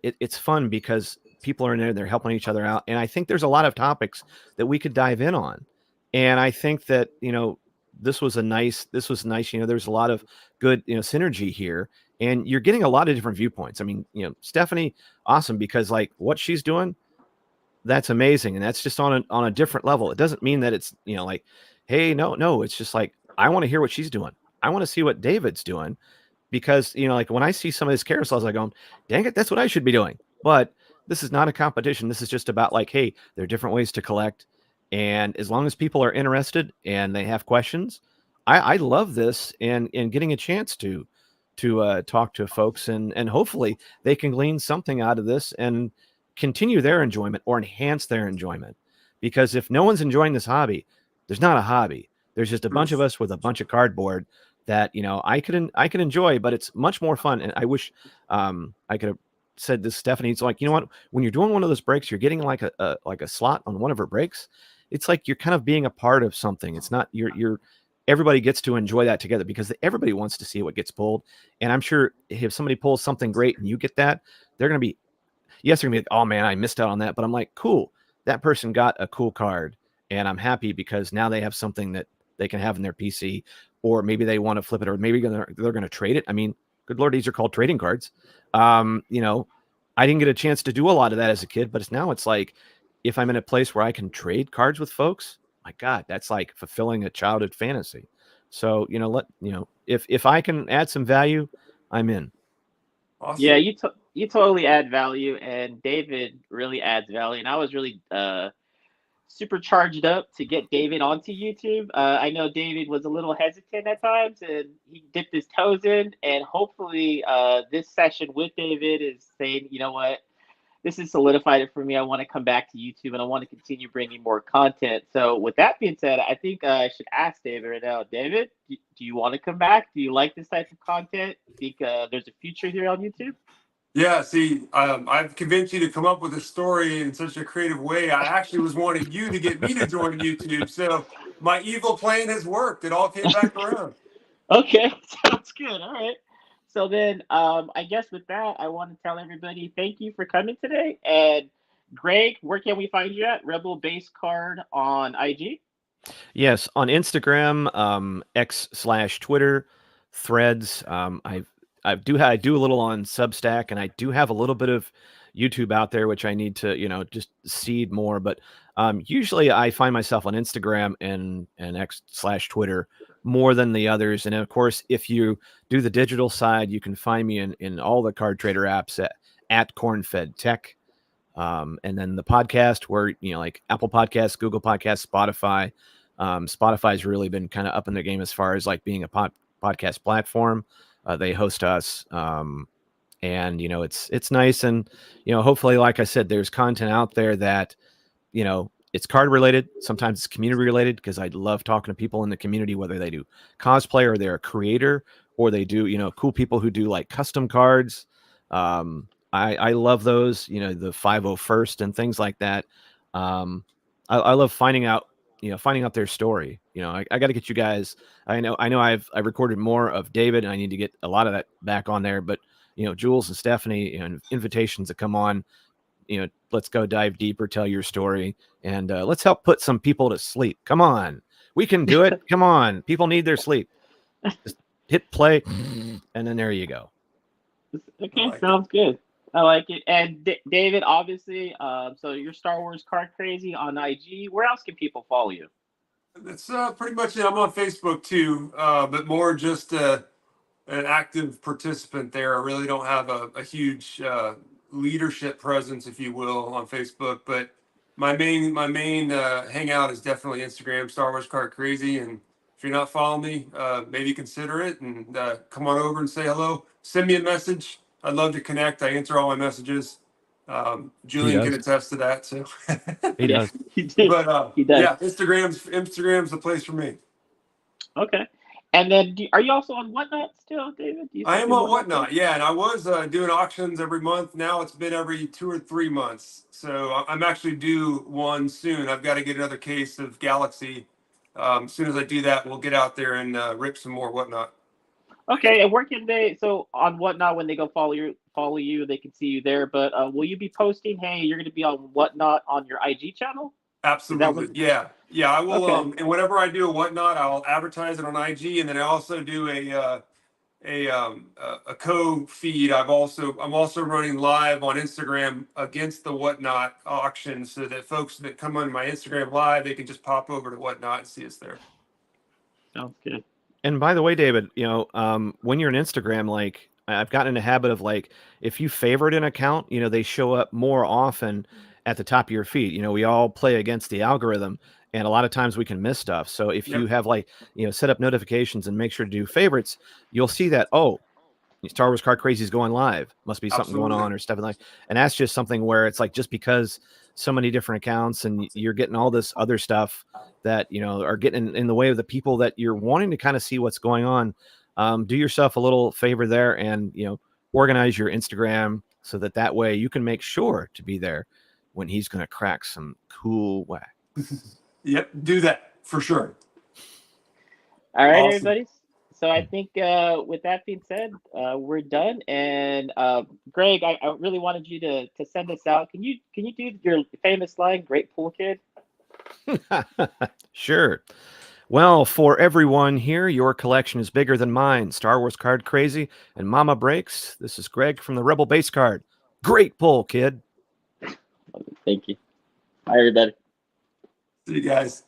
it's fun because people are in there, they're helping each other out, and I think there's a lot of topics that we could dive in on. And I think that this was nice. There's a lot of good synergy here, and you're getting a lot of different viewpoints. I mean, Stephanie, awesome, because like what she's doing, that's amazing, and that's just on a different level. It doesn't mean that it's like, hey, no, it's just like I want to hear what she's doing. I want to see what David's doing, because like when I see some of his carousels, I go, dang it, that's what I should be doing. But this is not a competition. This is just about like, hey, there are different ways to collect, and as long as people are interested and they have questions, I love this, and getting a chance to talk to folks, and hopefully they can glean something out of this and continue their enjoyment or enhance their enjoyment. Because if no one's enjoying this hobby, there's not a hobby. There's just a bunch of us with a bunch of cardboard that I can enjoy, but it's much more fun. And I wish I could have said this, Stephanie. It's like, what, when you're doing one of those breaks, you're getting like a slot on one of her breaks. It's like you're kind of being a part of something. It's not you're everybody gets to enjoy that together, because everybody wants to see what gets pulled. And I'm sure if somebody pulls something great and you get that, they're going to be, yes, they're going to be like, oh man, I missed out on that. But I'm like, cool, that person got a cool card, and I'm happy because now they have something that they can have in their PC, or maybe they want to flip it, or maybe they're going to trade it. I mean, good Lord, these are called trading cards. I didn't get a chance to do a lot of that as a kid, but it's like, if I'm in a place where I can trade cards with folks, my God, that's like fulfilling a childhood fantasy. So, if I can add some value, I'm in. Awesome. Yeah, you totally add value, and David really adds value. And I was really super charged up to get David onto YouTube. I know David was a little hesitant at times, and he dipped his toes in. And hopefully, this session with David is saying, you know what, this has solidified it for me. I want to come back to YouTube, and I want to continue bringing more content. So with that being said, I think I should ask David right now. David, do you want to come back? Do you like this type of content? Do you think there's a future here on YouTube? Yeah, see, I've convinced you to come up with a story in such a creative way. I actually was wanting you to get me to join YouTube. So my evil plan has worked. It all came back around. Okay, sounds good. All right. So then, I guess with that, I want to tell everybody thank you for coming today. And Greg, where can we find you at? Rebel Base Card on IG. Yes, on Instagram, X/Twitter, Threads. I do a little on Substack, and I do have a little bit of YouTube out there, which I need to just seed more. But usually, I find myself on Instagram and X/Twitter more than the others. And of course, if you do the digital side, you can find me in all the card trader apps at CornFed Tech. And then the podcast where, like Apple Podcasts, Google Podcasts, Spotify. Spotify's really been kind of up in the game as far as like being a podcast platform. They host us. And it's nice. And, hopefully, like I said, there's content out there that, it's card related. Sometimes it's community related, because I love talking to people in the community, whether they do cosplay or they're a creator, or they do, cool people who do like custom cards. I love those, the 501st and things like that. I love finding out their story. I got to get you guys. I know I've recorded more of David, and I need to get a lot of that back on there. But Jules and Stephanie, invitations to come on. Let's go dive deeper, tell your story, and let's help put some people to sleep. Come on, we can do it. Come on, people need their sleep. Just hit play, and then there you go. Okay, sounds good. I like it. And David, obviously, so you're Star Wars Card Crazy on IG. Where else can people follow you? That's pretty much it. I'm on Facebook too, but more just an active participant there. I really don't have a huge leadership presence, if you will, on Facebook. But my main hangout is definitely Instagram, Star Wars Card Crazy. And if you're not following me, maybe consider it and come on over and say hello. Send me a message. I'd love to connect. I answer all my messages. Julian can attest to that. So he does. But He does. yeah, Instagram's the place for me. Okay. And then, are you also on Whatnot still, David? I am on Whatnot, yeah, and I was doing auctions every month. Now it's been every 2 or 3 months. So I'm actually due one soon. I've got to get another case of Galaxy. As soon as I do that, we'll get out there and rip some more Whatnot. Okay, and where can they? So on Whatnot, when they go follow you, they can see you there. But will you be posting? Hey, you're going to be on Whatnot on your IG channel? Absolutely, yeah. I will. Okay. And whenever I do a Whatnot, I'll advertise it on IG, and then I also do a co-feed. I'm also running live on Instagram against the Whatnot auction, so that folks that come on my Instagram live, they can just pop over to Whatnot and see us there. Sounds good. And by the way, David, when you're on Instagram, like I've gotten in a habit of like, if you favorite an account, they show up more often at the top of your feed. We all play against the algorithm, and a lot of times we can miss stuff. So if you have like, set up notifications and make sure to do favorites, you'll see that, oh, Star Wars Card Crazy is going live. Must be something going on or stuff like. And that's just something where it's like, just because so many different accounts and you're getting all this other stuff that are getting in the way of the people that you're wanting to kind of see what's going on. Do yourself a little favor there and organize your Instagram so that way you can make sure to be there when he's going to crack some cool whack. Yep, do that for sure. All right, awesome. Everybody. So I think with that being said, we're done. And Greg, I really wanted you to send us out. Can you do your famous line, "Great pool kid"? Sure. Well, for everyone here, your collection is bigger than mine. Star Wars Card Crazy and Mama Breaks. This is Greg from the Rebel Base Card. Great pull, kid. Thank you. Bye, everybody. See you guys.